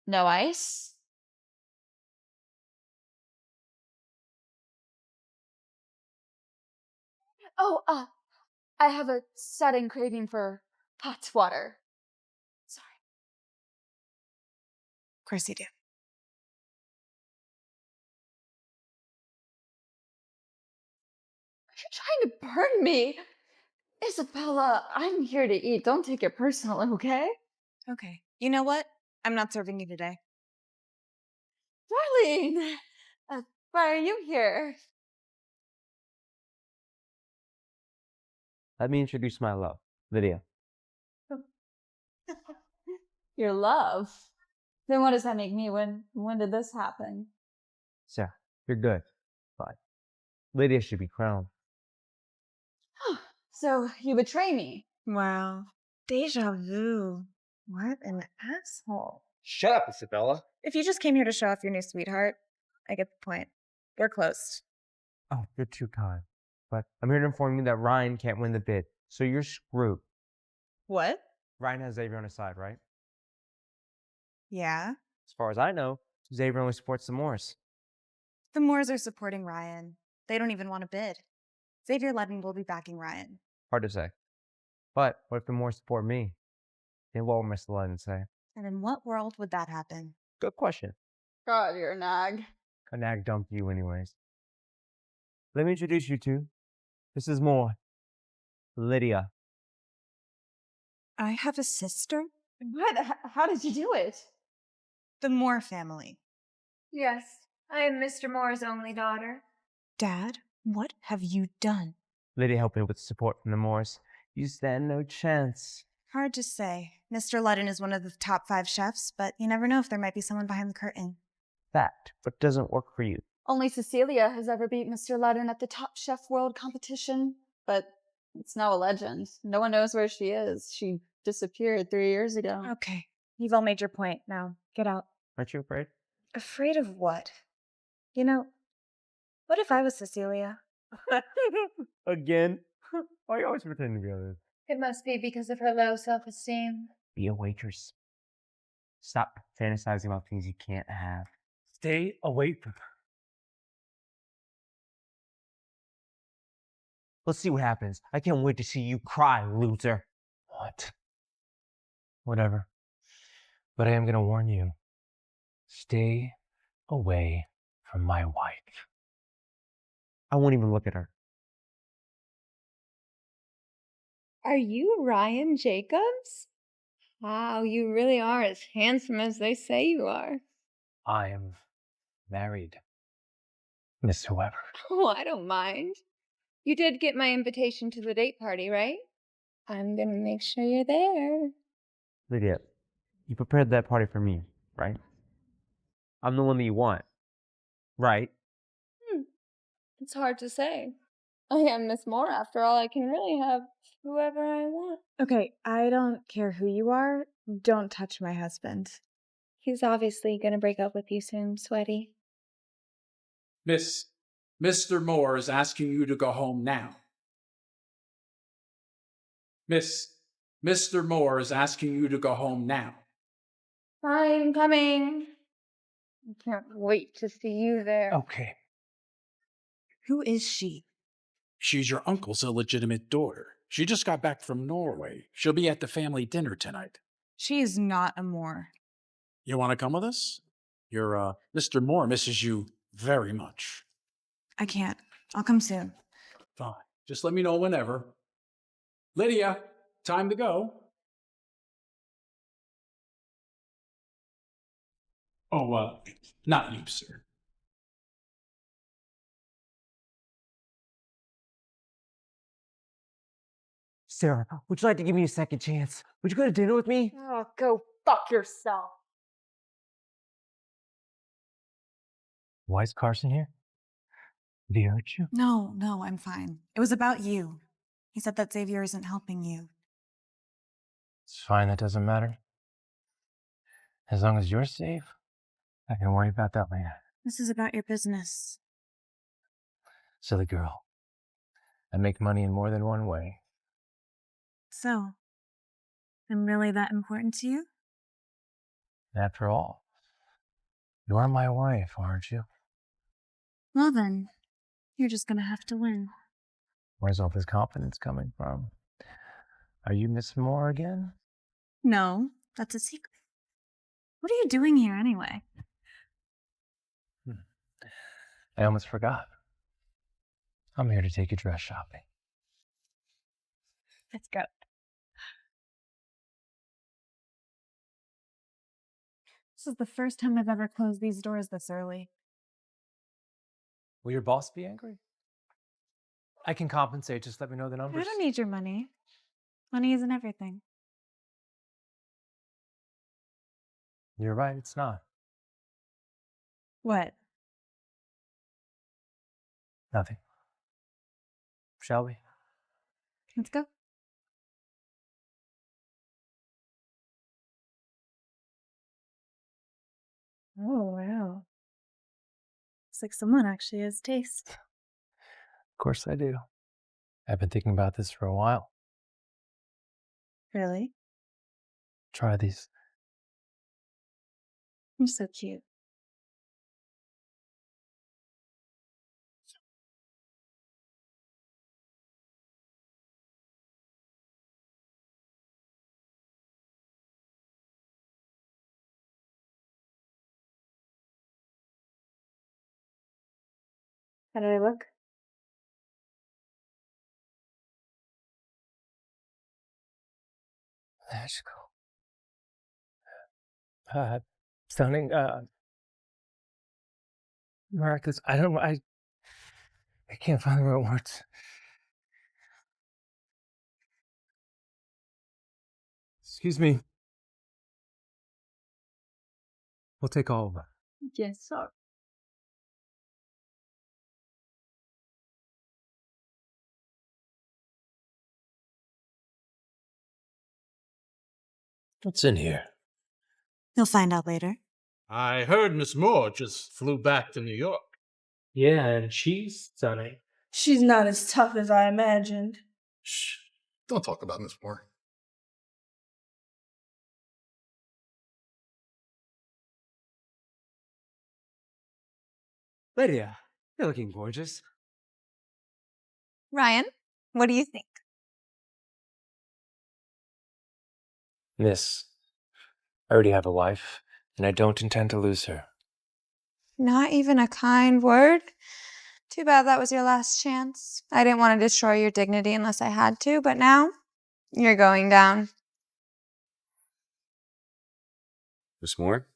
No ice? Oh, I have a sudden craving for hot water. Sorry. Of course you do. You're trying to burn me. Isabella, I'm here to eat. Don't take it personally, okay? Okay. You know what? I'm not serving you today. Darling, why are you here? Let me introduce my love, Lydia. Your love? Then what does that make me? When did this happen? Sarah, you're good, but Lydia should be crowned. So you betray me? Wow. Deja vu. What an asshole. Shut up, Isabella. If you just came here to show off your new sweetheart, I get the point. We're closed. Oh, you're too kind. But I'm here to inform you that Ryan can't win the bid, so you're screwed. What? Ryan has Xavier on his side, right? Yeah. As far as I know, Xavier only supports the Moores. The Moores are supporting Ryan. They don't even want to bid. Xavier Ludden will be backing Ryan. Hard to say. But what if the Moores support me? Then what will Mr. Ludden say? And in what world would that happen? Good question. God, you're a nag. A nag dumped you anyways. Let me introduce you to Mrs. Moore. Lydia. I have a sister? What? How did you do it? The Moore family. Yes, I am Mr. Moore's only daughter. Dad, what have you done? Lydia helped me with support from the Moores. You stand no chance. Hard to say. Mr. Ludden is one of the top 5 chefs, but you never know if there might be someone behind the curtain. Fact, but doesn't work for you. Only Cecilia has ever beat Mr. Ludden at the Top Chef World competition, but it's now a legend. No one knows where she is. She disappeared 3 years ago. Okay, you've all made your point. Now, get out. Aren't you afraid? Afraid of what? You know, what if I was Cecilia? Again? Why are you always pretending to be others? It must be because of her low self-esteem. Be a waitress. Stop fantasizing about things you can't have. Stay away from her. Let's see what happens. I can't wait to see you cry, loser. What? Whatever. But I am going to warn you. Stay away from my wife. I won't even look at her. Are you Ryan Jacobs? Wow, you really are as handsome as they say you are. I am married. Miss Whoever. Oh, I don't mind. You did get my invitation to the date party, right? I'm gonna make sure you're there. Lydia, you prepared that party for me, right? I'm the one that you want, right? It's hard to say. I am Miss Moore after all. I can really have whoever I want. Okay, I don't care who you are. Don't touch my husband. He's obviously gonna break up with you soon, Sweaty. Mr. Moore is asking you to go home now. Mr. Moore is asking you to go home now. I'm coming. I can't wait to see you there. Okay. Who is she? She's your uncle's illegitimate daughter. She just got back from Norway. She'll be at the family dinner tonight. She is not a Moore. You want to come with us? Your, Mr. Moore misses you very much. I can't. I'll come soon. Fine. Just let me know whenever. Lydia, time to go. Oh, not you, sir. Sarah, would you like to give me a second chance? Would you go to dinner with me? Oh, go fuck yourself. Why is Carson here? Did he hurt you? No, I'm fine. It was about you. He said that Xavier isn't helping you. It's fine, that doesn't matter. As long as you're safe, I can worry about that later. This is about your business. Silly girl. I make money in more than one way. So, I'm really that important to you? After all, you're my wife, aren't you? Well then, you're just gonna have to win. Where's all this confidence coming from? Are you Miss Moore again? No, that's a secret. What are you doing here anyway? I almost forgot. I'm here to take you dress shopping. Let's go. This is the first time I've ever closed these doors this early. Will your boss be angry? I can compensate, just let me know the I numbers. don't need your money. Money isn't everything. You're right, it's not. What? Nothing. Shall we? Let's go. Oh, wow. Looks like someone actually has taste. Of course I do. I've been thinking about this for a while. Really? Try these. You're so cute. How do I look? Magical. Stunning. Miraculous. I can't find the right words. Excuse me. We'll take all of them. Yes, sir. What's in here? You'll find out later. I heard Miss Moore just flew back to New York. Yeah, and she's stunning. She's not as tough as I imagined. Shh. Don't talk about Miss Moore. Lydia, you're looking gorgeous. Ryan, what do you think? Miss, I already have a wife, and I don't intend to lose her. Not even a kind word? Too bad that was your last chance. I didn't want to destroy your dignity unless I had to, but now you're going down. Miss Moore?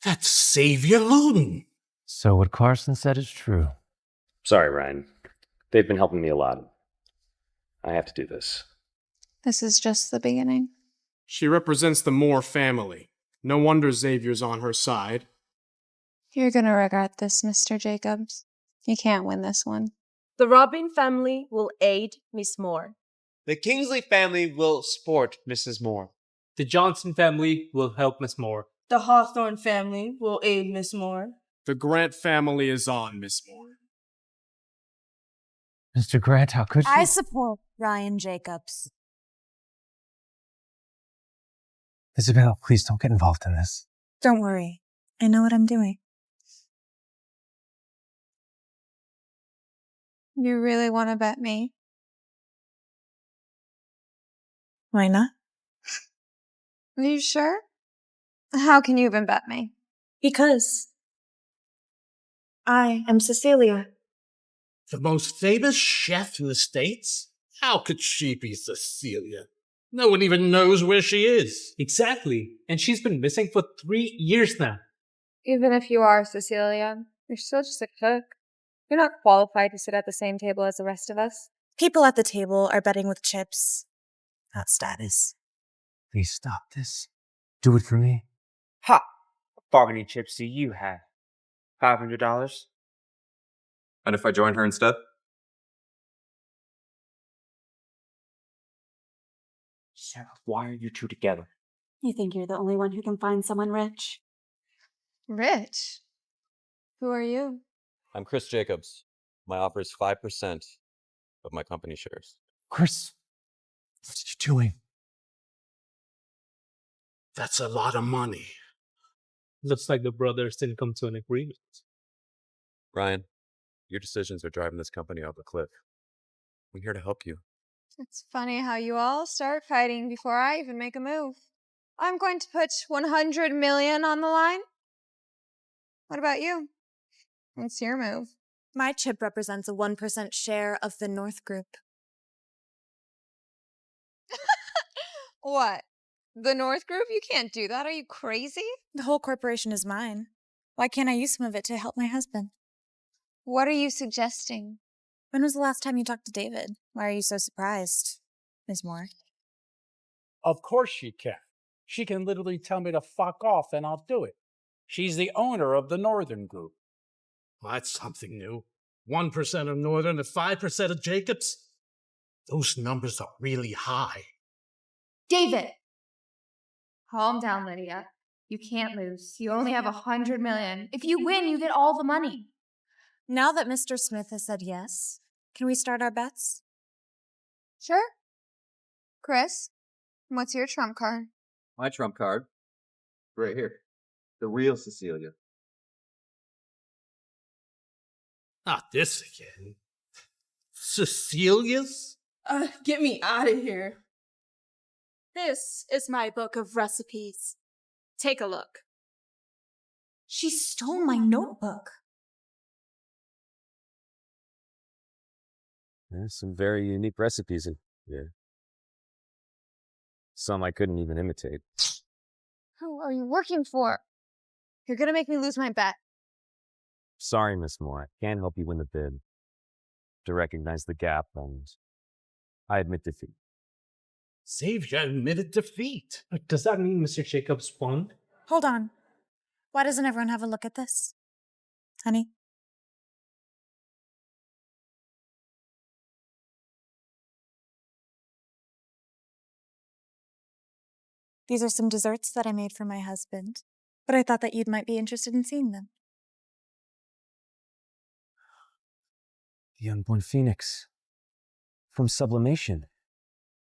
That's Xavier Loudon. So what Carson said is true. Sorry, Ryan. They've been helping me a lot. I have to do this. This is just the beginning. She represents the Moore family. No wonder Xavier's on her side. You're gonna regret this, Mr. Jacobs. You can't win this one. The Robin family will aid Miss Moore. The Kingsley family will support Mrs. Moore. The Johnson family will help Miss Moore. The Hawthorne family will aid Miss Moore. The Grant family is on Miss Moore. Mr. Grant, how could you? I support Ryan Jacobs. Isabel, please don't get involved in this. Don't worry. I know what I'm doing. You really want to bet me? Why not? Are you sure? How can you even bet me? Because I am Cecilia. The most famous chef in the States? How could she be Cecilia? No one even knows where she is. Exactly. And she's been missing for 3 years now. Even if you are Cecilia, you're still just a cook. You're not qualified to sit at the same table as the rest of us. People at the table are betting with chips, not status. Please stop this. Do it for me. Ha! What bargaining chips do you have? $500? And if I join her instead? Sarah, why are you two together? You think you're the only one who can find someone rich? Rich? Who are you? I'm Chris Jacobs. My offer is 5% of my company shares. Chris, what are you doing? That's a lot of money. Looks like the brothers didn't come to an agreement. Ryan, your decisions are driving this company off a cliff. I'm here to help you. It's funny how you all start fighting before I even make a move. I'm going to put 100 million on the line. What about you? What's your move? My chip represents a 1% share of the North Group. What? The North Group? You can't do that. Are you crazy? The whole corporation is mine. Why can't I use some of it to help my husband? What are you suggesting? When was the last time you talked to David? Why are you so surprised, Ms. Moore? Of course she can. She can literally tell me to fuck off and I'll do it. She's the owner of the Northern Group. Well, that's something new. 1% of Northern and 5% of Jacobs? Those numbers are really high. David! Calm down, Lydia. You can't lose. You only have 100 million. If you win, you get all the money. Now that Mr. Smith has said yes, can we start our bets? Sure. Chris, what's your trump card? My trump card, right here. The real Cecilia. Not this again. Cecilia's? Get me out of here. This is my book of recipes. Take a look. She stole my notebook. There's some very unique recipes in here. Some I couldn't even imitate. Who are you working for? You're gonna make me lose my bet. Sorry, Miss Moore. I can't help you win the bid. To recognize the gap, and I admit defeat. Xavier admitted defeat. Does that mean Mr. Jacobs won? Hold on. Why doesn't everyone have a look at this? Honey? These are some desserts that I made for my husband, but I thought that you might be interested in seeing them. The Unborn Phoenix. From Sublimation.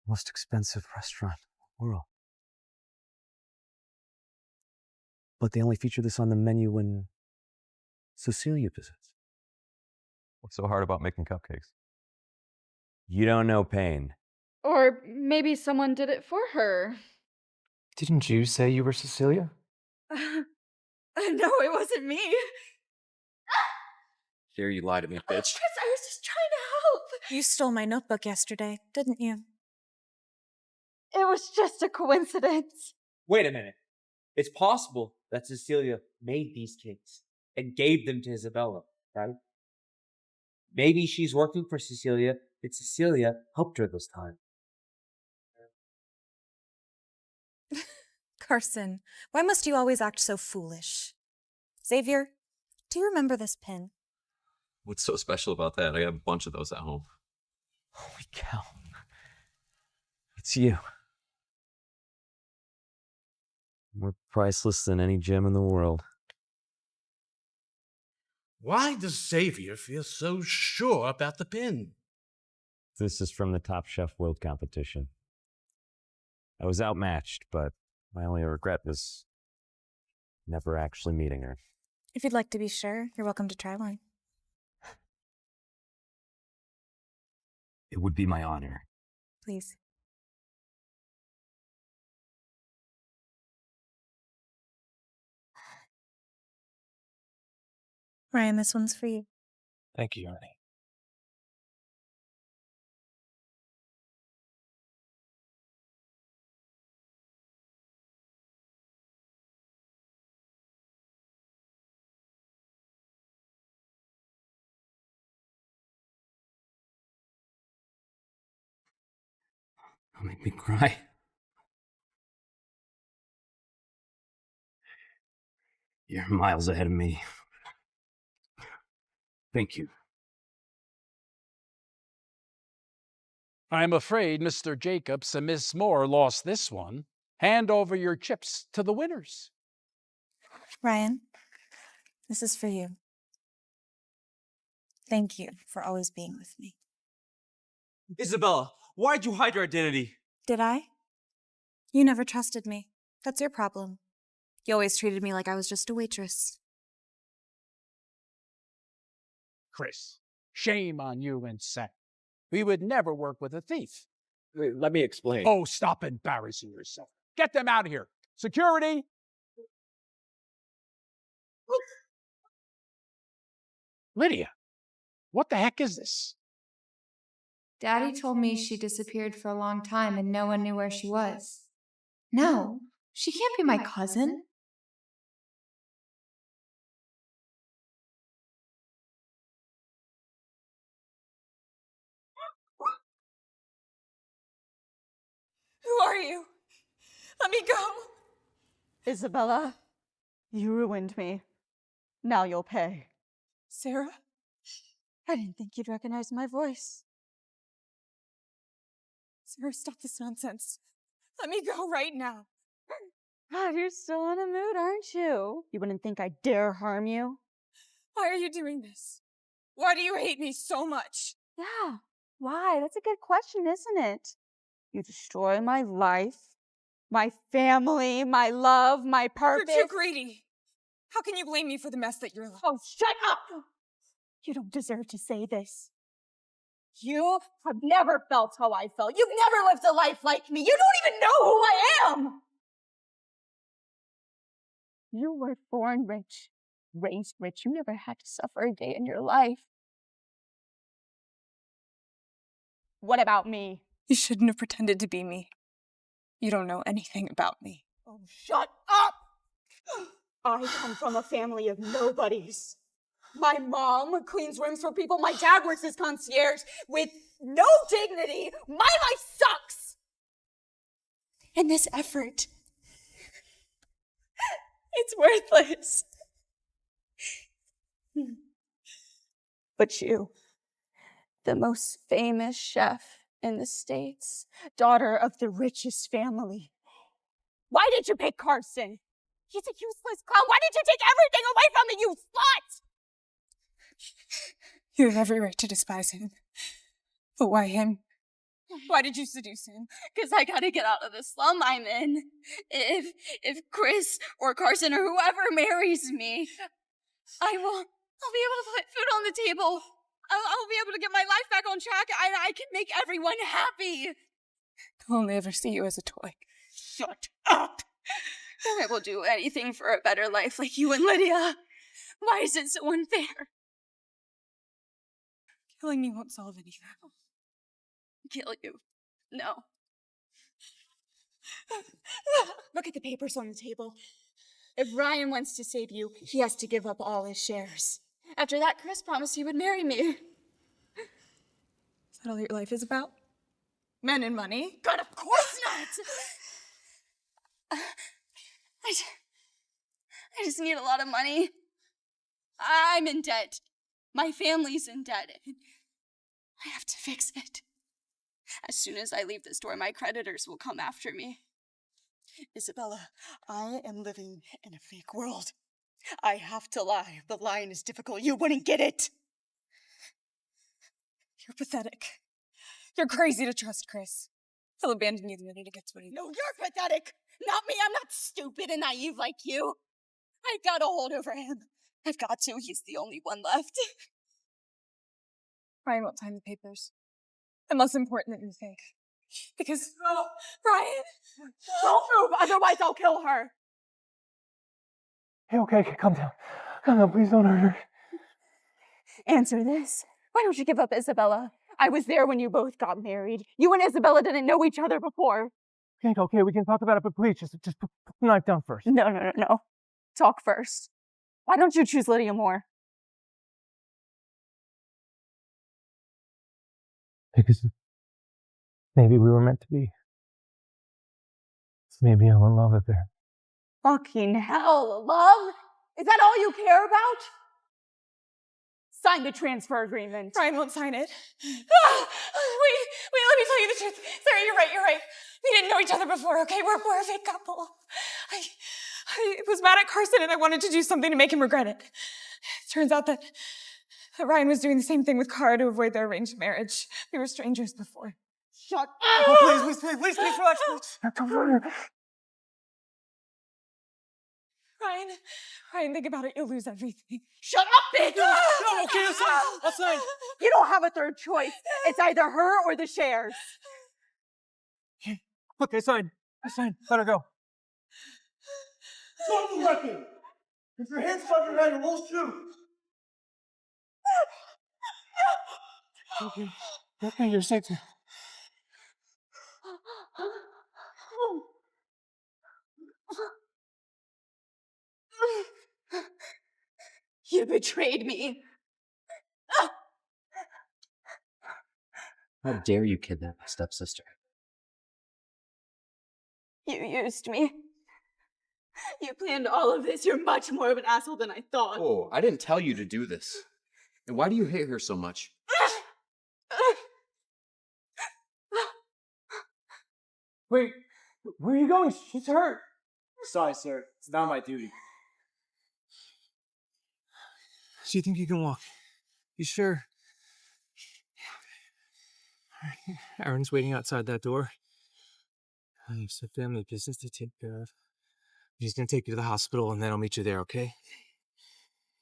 Most expensive restaurant in the world. But they only feature this on the menu when Cecilia visits. What's so hard about making cupcakes? You don't know pain. Or maybe someone did it for her. Didn't you say you were Cecilia? No, it wasn't me. Dare you lie to me, bitch. Chris, I was just trying to help. You stole my notebook yesterday, didn't you? It was just a coincidence. Wait a minute. It's possible that Cecilia made these cakes and gave them to Isabella, right? Maybe she's working for Cecilia, and Cecilia helped her this time. Carson, why must you always act so foolish? Xavier, do you remember this pin? What's so special about that? I have a bunch of those at home. Holy cow. It's you. More priceless than any gem in the world. Why does Xavier feel so sure about the pin? This is from the Top Chef World Competition. I was outmatched, but my only regret was never actually meeting her. If you'd like to be sure, you're welcome to try one. It would be my honor. Please. Ryan, this one's for you. Thank you, honey. Don't make me cry. You're miles ahead of me. Thank you. I'm afraid Mr. Jacobs and Miss Moore lost this one. Hand over your chips to the winners. Ryan, this is for you. Thank you for always being with me. Isabella, why'd you hide your identity? Did I? You never trusted me. That's your problem. You always treated me like I was just a waitress. Chris, shame on you and Sam. We would never work with a thief. Let me explain. Oh, stop embarrassing yourself. Get them out of here. Security! Lydia, what the heck is this? Daddy told me she disappeared for a long time and no one knew where she was. No, she can't be my cousin. Who are you? Let me go. Isabella, you ruined me. Now you'll pay. Sarah? I didn't think you'd recognize my voice. Sarah, stop this nonsense. Let me go right now. God, you're still in a mood, aren't you? You wouldn't think I'd dare harm you? Why are you doing this? Why do you hate me so much? Yeah, why? That's a good question, isn't it? You destroy my life, my family, my love, my purpose. You're too greedy. How can you blame me for the mess that you're like? Oh, shut up! You don't deserve to say this. You have never felt how I felt. You've never lived a life like me. You don't even know who I am! You were born rich, raised rich. You never had to suffer a day in your life. What about me? You shouldn't have pretended to be me. You don't know anything about me. Oh, shut up! I come from a family of nobodies. My mom cleans rooms for people. My dad works as concierge with no dignity. My life sucks! And this effort, it's worthless. But you, the most famous chef in the States, daughter of the richest family. Why did you pick Carson? He's a useless clown. Why did you take everything away from me, you slut? You have every right to despise him. But why him? Why did you seduce him? Because I gotta get out of the slum I'm in. If Chris or Carson or whoever marries me, I'll be able to put food on the table. I'll be able to get my life back on track. I can make everyone happy. They'll only ever see you as a toy. Shut up! I will do anything for a better life like you and Lydia. Why is it so unfair? Killing me won't solve anything. Kill you? No. Look at the papers on the table. If Ryan wants to save you, he has to give up all his shares. After that, Chris promised he would marry me. Is that all your life is about? Men and money? God, of course not! I just need a lot of money. I'm in debt. My family's in debt. I have to fix it. As soon as I leave this door, my creditors will come after me. Isabella, I am living in a fake world. I have to lie. The lying is difficult. You wouldn't get it. You're pathetic. You're crazy to trust Chris. He'll abandon you the minute he gets what he No, you're pathetic. Not me. I'm not stupid and naive like you. I've got a hold over him. I've got to. He's the only one left. Ryan won't sign the papers. And less important than you think. Because... No! Ryan! Don't move, otherwise I'll kill her. Hey, okay, calm down. Calm down, please don't hurt her. Answer this. Why don't you give up Isabella? I was there when you both got married. You and Isabella didn't know each other before. Okay, we can talk about it, but please, just put the knife down first. No. Talk first. Why don't you choose Lydia Moore? Because maybe we were meant to be. Maybe I will love it there. Fucking hell, love? Is that all you care about? Sign the transfer agreement. Ryan won't sign it. Wait, let me tell you the truth. Sorry, you're right. We didn't know each other before, okay? We're a fake couple. I was mad at Carson and I wanted to do something to make him regret it. It turns out that Ryan was doing the same thing with Cara to avoid their arranged marriage. We were strangers before. Shut up! Oh, please, relax, please. Don't worry. Ryan, think about it. You'll lose everything. Shut up, bitch! No, okay, that's fine. You don't have a third choice. It's either her or the shares. Okay, sign. Let her go. Drop the weapon! If your hands on your head, we'll shoot! Okay, you're safe. You betrayed me. How dare you kidnap my stepsister? You used me. You planned all of this. You're much more of an asshole than I thought. Oh, I didn't tell you to do this. And why do you hate her so much? Wait, where are you going? She's hurt. Sorry, sir. It's not my duty. So you think you can walk? You sure? Aaron's waiting outside that door. I have some family business to take care of. He's gonna take you to the hospital and then I'll meet you there, okay?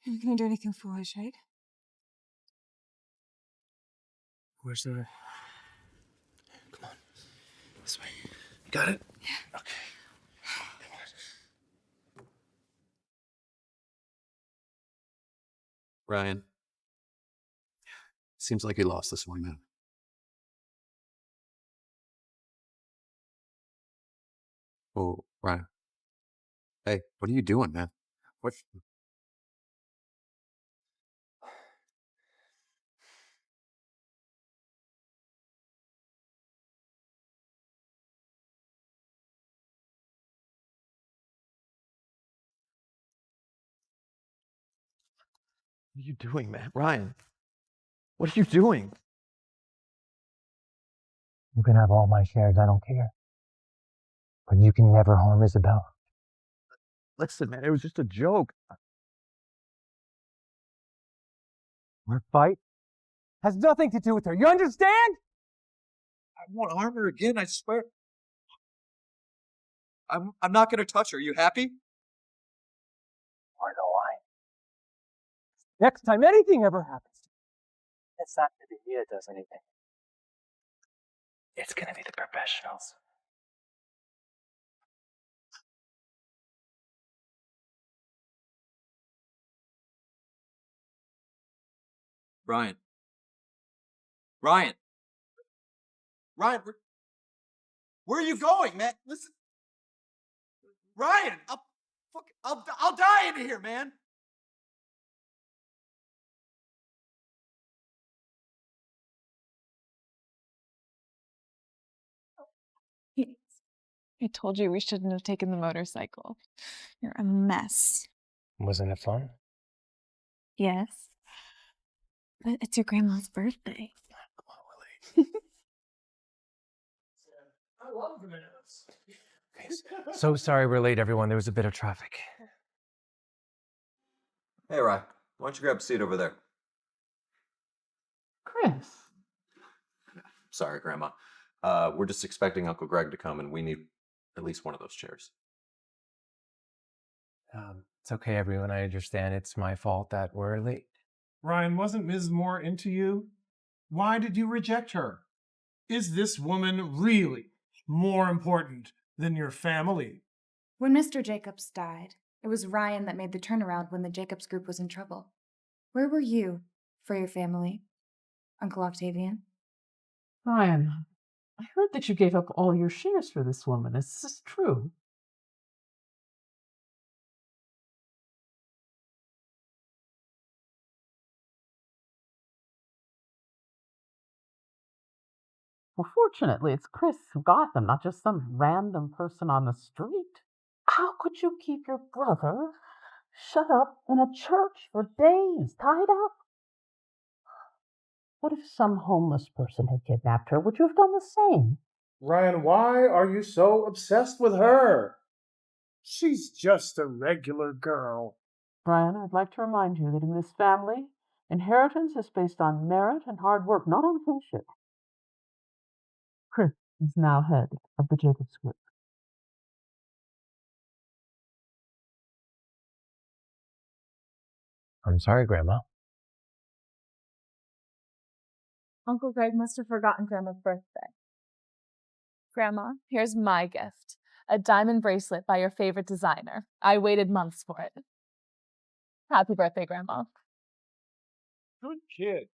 You're not gonna do anything foolish, right? Where's the... Come on. This way. Got it? Yeah. Okay. Ryan. Seems like you lost this one, man. Oh, Ryan. Hey, what are you doing, man? What? What are you doing, man? Ryan, what are you doing? You can have all my shares, I don't care. But you can never harm Isabel. Listen, man, it was just a joke. Our fight has nothing to do with her. You understand? I won't harm her again, I swear. I'm not gonna touch her. You happy? I know why. Next time anything ever happens to me, it's not gonna be me that does anything. It's gonna be the professionals. Ryan, where are you going, man? Listen, Ryan, I'll die in here, man. I told you we shouldn't have taken the motorcycle. You're a mess. Wasn't it fun? Yes. But it's your grandma's birthday. I love bananas. Okay, so sorry we're late, everyone. There was a bit of traffic. Hey, Rye. Why don't you grab a seat over there? Chris. Sorry, Grandma. We're just expecting Uncle Greg to come, and we need at least one of those chairs. It's okay, everyone. I understand it's my fault that we're late. Ryan, wasn't Ms. Moore into you? Why did you reject her? Is this woman really more important than your family? When Mr. Jacobs died, it was Ryan that made the turnaround when the Jacobs group was in trouble. Where were you for your family, Uncle Octavian? Ryan, I heard that you gave up all your shares for this woman. Is this true? Well, fortunately, it's Chris who got them, not just some random person on the street. How could you keep your brother shut up in a church for days, tied up? What if some homeless person had kidnapped her? Would you have done the same? Ryan, why are you so obsessed with her? She's just a regular girl. Brian, I'd like to remind you that in this family, inheritance is based on merit and hard work, not on kinship. Chris is now head of the Jacobs Group. I'm sorry, Grandma. Uncle Greg must have forgotten Grandma's birthday. Grandma, here's my gift. A diamond bracelet by your favorite designer. I waited months for it. Happy birthday, Grandma. Good kid.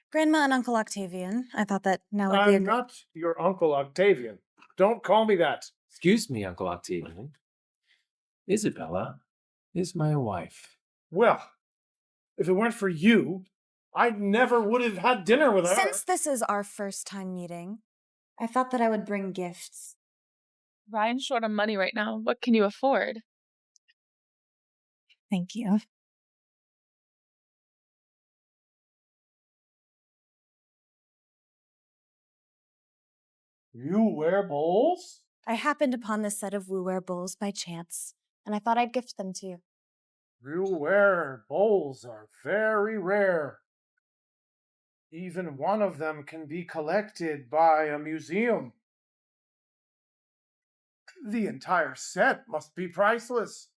Grandma and Uncle Octavian, I thought that now would be I'm not your Uncle Octavian. Don't call me that. Excuse me, Uncle Octavian. Isabella is my wife. Well, if it weren't for you, I never would have had dinner with her. Since this is our first time meeting, I thought that I would bring gifts. Ryan's short on money right now. What can you afford? Thank you. You wear bowls? I happened upon this set of WooWare bowls by chance, and I thought I'd gift them to you. Rule-wear bowls are very rare. Even one of them can be collected by a museum. The entire set must be priceless.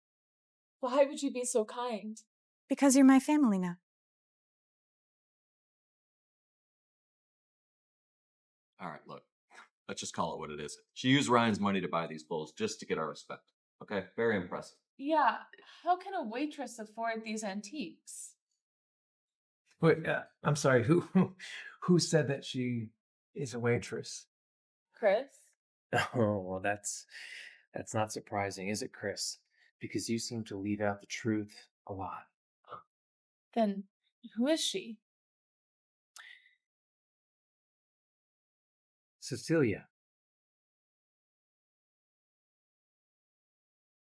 Why would you be so kind? Because you're my family now. All right, look. Let's just call it what it is. She used Ryan's money to buy these bowls just to get our respect. Okay? Very impressive. Yeah, how can a waitress afford these antiques? Wait, I'm sorry. Who said that she is a waitress? Chris? Oh, well, that's not surprising, is it, Chris? Because you seem to leave out the truth a lot. Then who is she? Cecilia.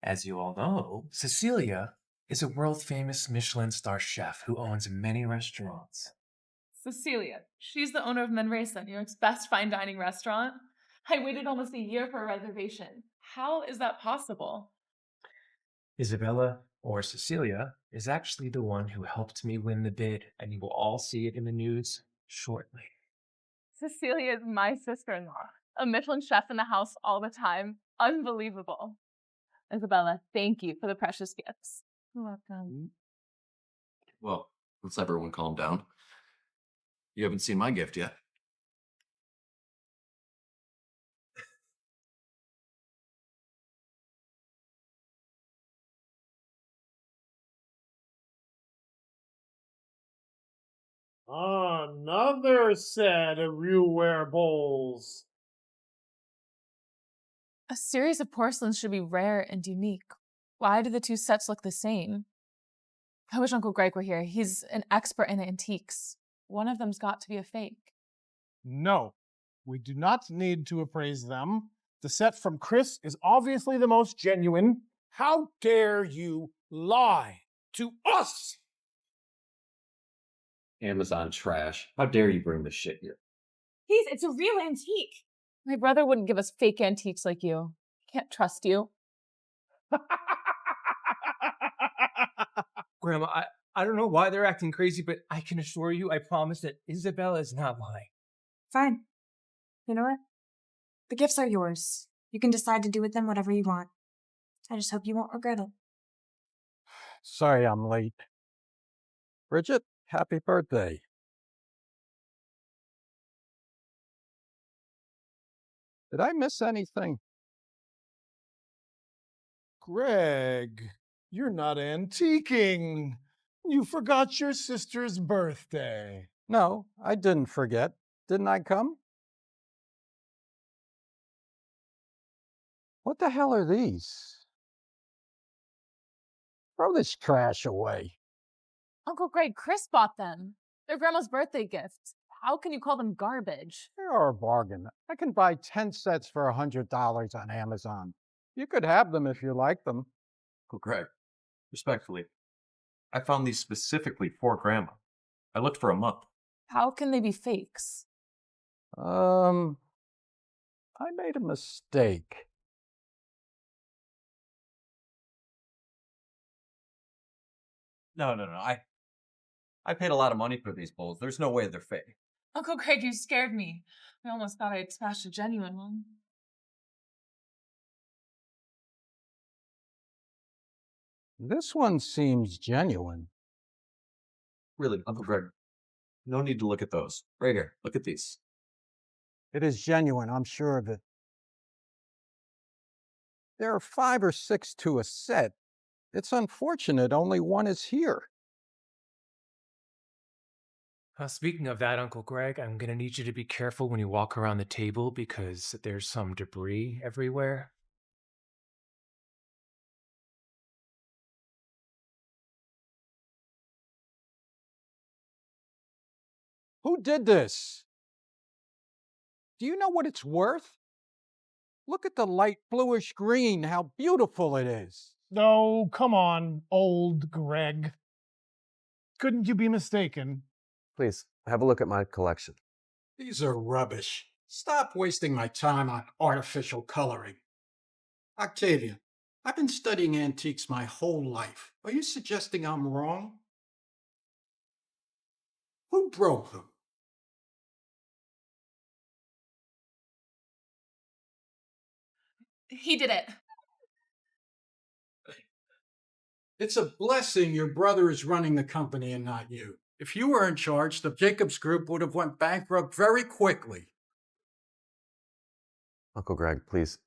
As you all know, Cecilia is a world-famous Michelin star chef who owns many restaurants. Cecilia. She's the owner of Manresa, New York's best fine dining restaurant. I waited almost a year for a reservation. How is that possible? Isabella, or Cecilia, is actually the one who helped me win the bid, and you will all see it in the news shortly. Cecilia is my sister-in-law, a Michelin chef in the house all the time. Unbelievable. Isabella, thank you for the precious gifts. You're welcome. Well, let's everyone calm down. You haven't seen my gift yet. Another set of Rule-wear bowls. A series of porcelains should be rare and unique. Why do the two sets look the same? I wish Uncle Greg were here. He's an expert in antiques. One of them's got to be a fake. No, we do not need to appraise them. The set from Chris is obviously the most genuine. How dare you lie to us? Amazon trash. How dare you bring this shit here? Please, it's a real antique. My brother wouldn't give us fake antiques like you. Can't trust you. Grandma, I don't know why they're acting crazy, but I can assure you, I promise that Isabella is not lying. Fine. You know what? The gifts are yours. You can decide to do with them whatever you want. I just hope you won't regret it. Sorry I'm late. Bridget, happy birthday. Did I miss anything? Greg, you're not antiquing. You forgot your sister's birthday. No, I didn't forget. Didn't I come? What the hell are these? Throw this trash away. Uncle Greg, Chris bought them. They're Grandma's birthday gifts. How can you call them garbage? They're a bargain. I can buy 10 sets for $100 on Amazon. You could have them if you like them. Uncle Greg, respectfully, I found these specifically for Grandma. I looked for a month. How can they be fakes? I made a mistake. No. I paid a lot of money for these bowls. There's no way they're fake. Uncle Greg, you scared me. I almost thought I'd smashed a genuine one. This one seems genuine. Really, Uncle Greg, no need to look at those. Right here, look at these. It is genuine, I'm sure of it. There are 5 or 6 to a set. It's unfortunate only one is here. Speaking of that, Uncle Greg, I'm going to need you to be careful when you walk around the table because there's some debris everywhere. Who did this? Do you know what it's worth? Look at the light bluish green, how beautiful it is. Oh, come on, old Greg. Couldn't you be mistaken? Please, have a look at my collection. These are rubbish. Stop wasting my time on artificial coloring. Octavia, I've been studying antiques my whole life. Are you suggesting I'm wrong? Who broke them? He did it. It's a blessing your brother is running the company and not you. If you were in charge, the Jacobs Group would have went bankrupt very quickly. Uncle Greg, please.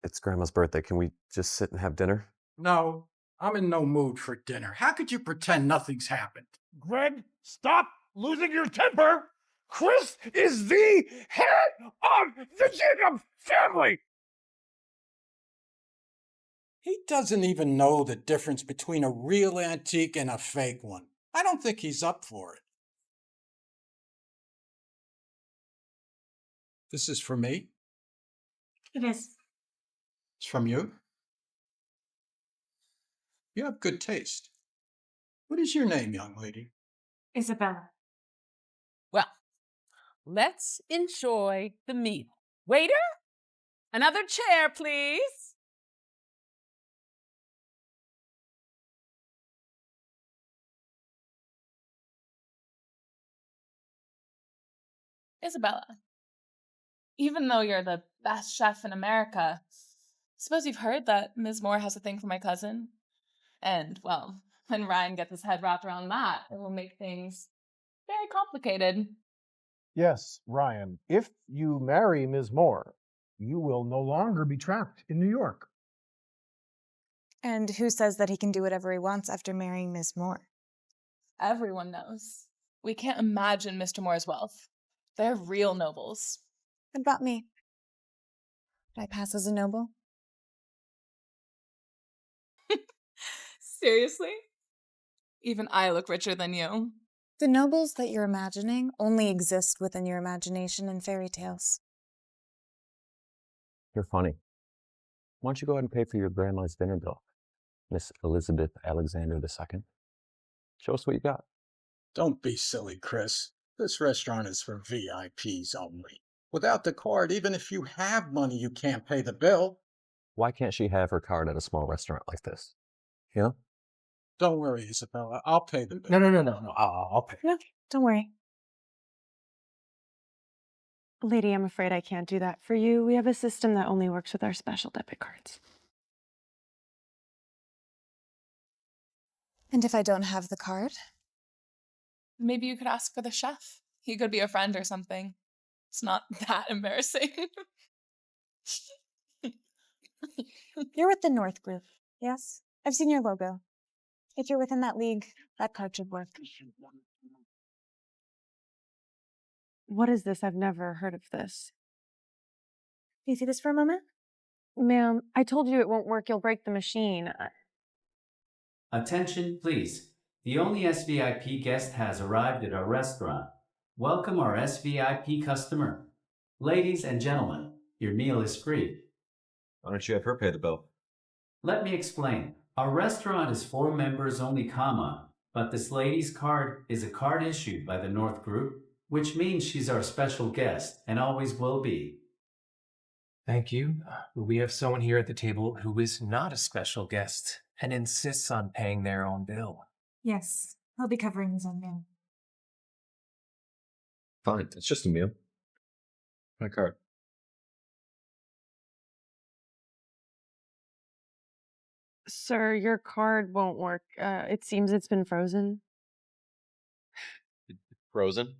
It's Grandma's birthday. Can we just sit and have dinner? No, I'm in no mood for dinner. How could you pretend nothing's happened? Greg, stop losing your temper. Chris is the head of the Jacob family. He doesn't even know the difference between a real antique and a fake one. I don't think he's up for it. This is for me? It is. It's from you? You have good taste. What is your name, young lady? Isabella. Well, let's enjoy the meal. Waiter, another chair, please. Isabella, even though you're the best chef in America, suppose you've heard that Ms. Moore has a thing for my cousin? And, well, when Ryan gets his head wrapped around that, it will make things very complicated. Yes, Ryan, if you marry Ms. Moore, you will no longer be trapped in New York. And who says that he can do whatever he wants after marrying Ms. Moore? Everyone knows. We can't imagine Mr. Moore's wealth. They're real nobles. What about me? Did I pass as a noble? Seriously? Even I look richer than you. The nobles that you're imagining only exist within your imagination in fairy tales. You're funny. Why don't you go ahead and pay for your grandma's dinner bill, Miss Elizabeth Alexander II? Show us what you got. Don't be silly, Chris. This restaurant is for VIPs only. Without the card, even if you have money, you can't pay the bill. Why can't she have her card at a small restaurant like this? You know? Don't worry, Isabella. I'll pay the bill. No. I'll pay. No, don't worry. Lady, I'm afraid I can't do that for you. We have a system that only works with our special debit cards. And if I don't have the card? Maybe you could ask for the chef. He could be a friend or something. It's not that embarrassing. You're with the North Group, yes? I've seen your logo. If you're within that league, that card should work. What is this? I've never heard of this. Can you see this for a moment? Ma'am, I told you it won't work. You'll break the machine. Attention, please. The only SVIP guest has arrived at our restaurant. Welcome our SVIP customer. Ladies and gentlemen, your meal is free. Why don't you have her pay the bill? Let me explain. Our restaurant is for members only, but this lady's card is a card issued by the North Group, which means she's our special guest and always will be. Thank you. We have someone here at the table who is not a special guest and insists on paying their own bill. Yes, he'll be covering his own meal. Fine, it's just a meal. My card. Sir, your card won't work. It seems it's been frozen. Frozen?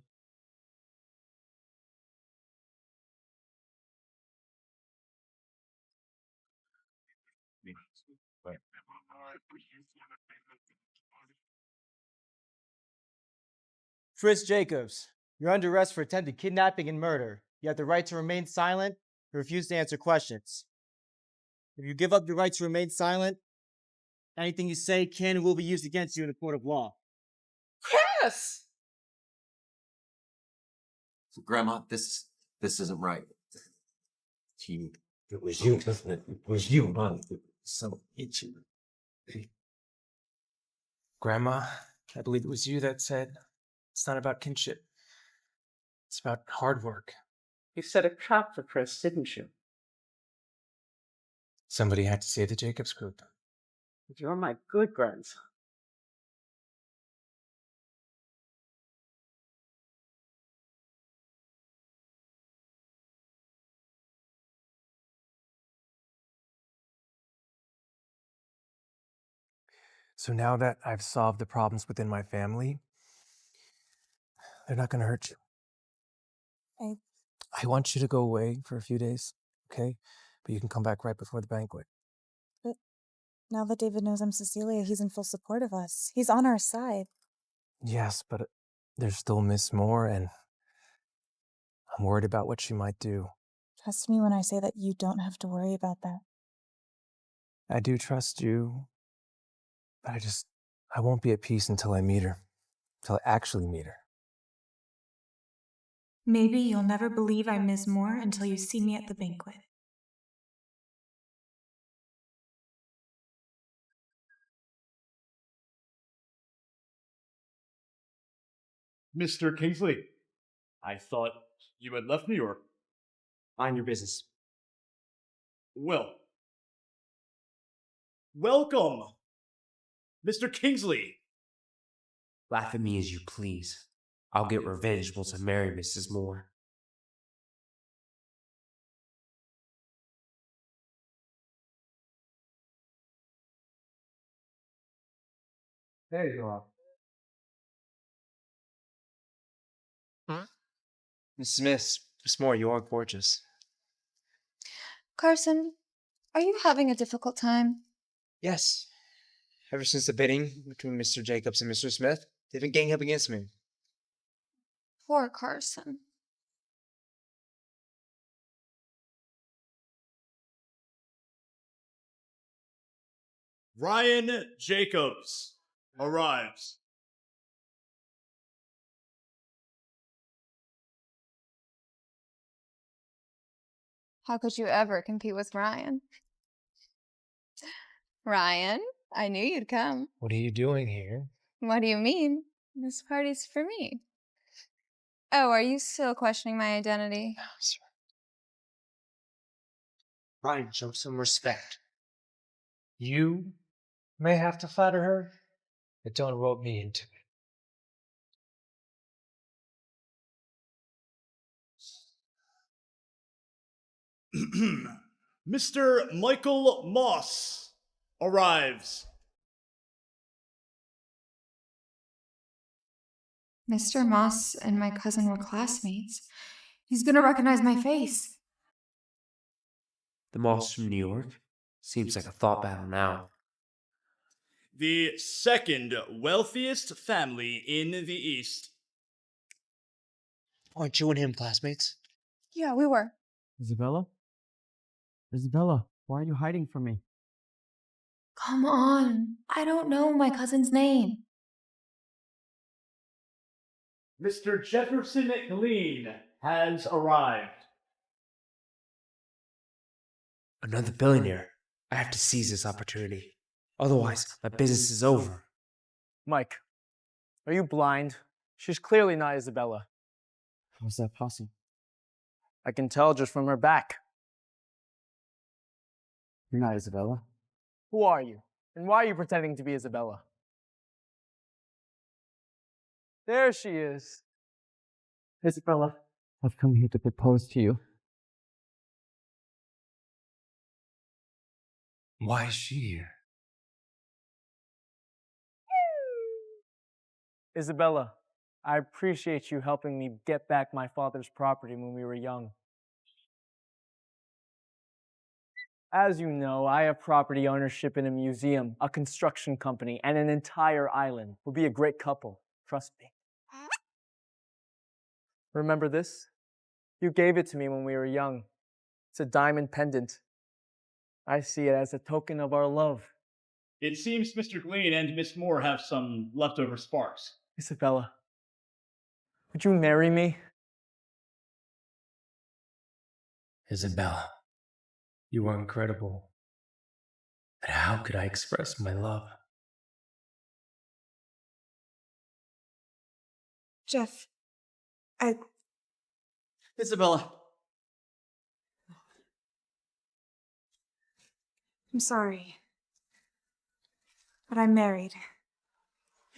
Chris Jacobs, you're under arrest for attempted kidnapping and murder. You have the right to remain silent and refuse to answer questions. If you give up your right to remain silent, anything you say can and will be used against you in a court of law. Chris! Grandma, this isn't right. It was you, wasn't it? It was you, Mom. It was so itchy. Grandma, I believe it was you that said it's not about kinship. It's about hard work. You set a trap for Chris, didn't you? Somebody had to save the Jacobs group. You're my good grandson. So now that I've solved the problems within my family, they're not going to hurt you. I want you to go away for a few days, okay? But you can come back right before the banquet. But now that David knows I'm Cecilia, he's in full support of us. He's on our side. Yes, but there's still Miss Moore, and I'm worried about what she might do. Trust me when I say that you don't have to worry about that. I do trust you, but I won't be at peace until I meet her, until I actually meet her. Maybe you'll never believe I'm Ms. Moore until you see me at the banquet. Mr. Kingsley, I thought you had left New York. Mind your business. Well, welcome, Mr. Kingsley. Laugh at me as you please. I'll get revenge once I marry Mrs. Moore. There you are. Miss Moore, you are gorgeous. Carson, are you having a difficult time? Yes. Ever since the bidding between Mr. Jacobs and Mr. Smith, they've been ganging up against me. Poor Carson. Ryan Jacobs arrives. How could you ever compete with Ryan? Ryan, I knew you'd come. What are you doing here? What do you mean? This party's for me. Oh, are you still questioning my identity? Ryan, show some respect. You may have to flatter her, but don't rope me into it. Mr. Michael Moss arrives. Mr. Moss and my cousin were classmates. He's gonna recognize my face. The Moss from New York? Seems like a thought battle now. The second wealthiest family in the East. Aren't you and him classmates? Yeah, we were. Isabella? Isabella, why are you hiding from me? Come on. I don't know my cousin's name. Mr. Jefferson Glean has arrived. Another billionaire. I have to seize this opportunity. Otherwise, my business is over. Mike, are you blind? She's clearly not Isabella. How's that possible? I can tell just from her back. You're not Isabella. Who are you? And why are you pretending to be Isabella? There she is. Isabella, I've come here to propose to you. Why is she here? Isabella, I appreciate you helping me get back my father's property when we were young. As you know, I have property ownership in a museum, a construction company, and an entire island. We'll be a great couple. Trust me. Remember this? You gave it to me when we were young. It's a diamond pendant. I see it as a token of our love. It seems Mr. Glean and Miss Moore have some leftover sparks. Isabella, would you marry me? Isabella, you are incredible. But how could I express my love? Jeff, Isabella. I'm sorry. But I'm married.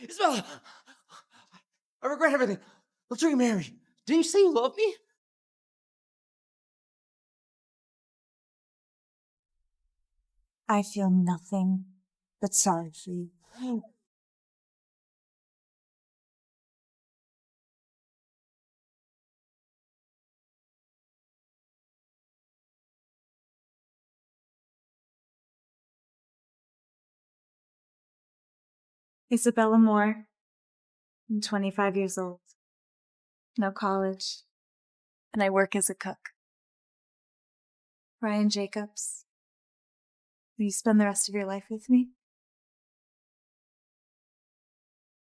Isabella! I regret everything. Let's remarry. Didn't you say you love me? I feel nothing but sorry for you. Isabella Moore. I'm 25 years old. No college. And I work as a cook. Ryan Jacobs. Will you spend the rest of your life with me?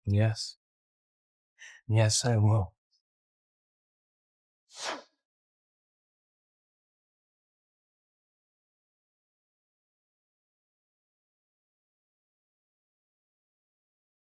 Yes. Yes, I will.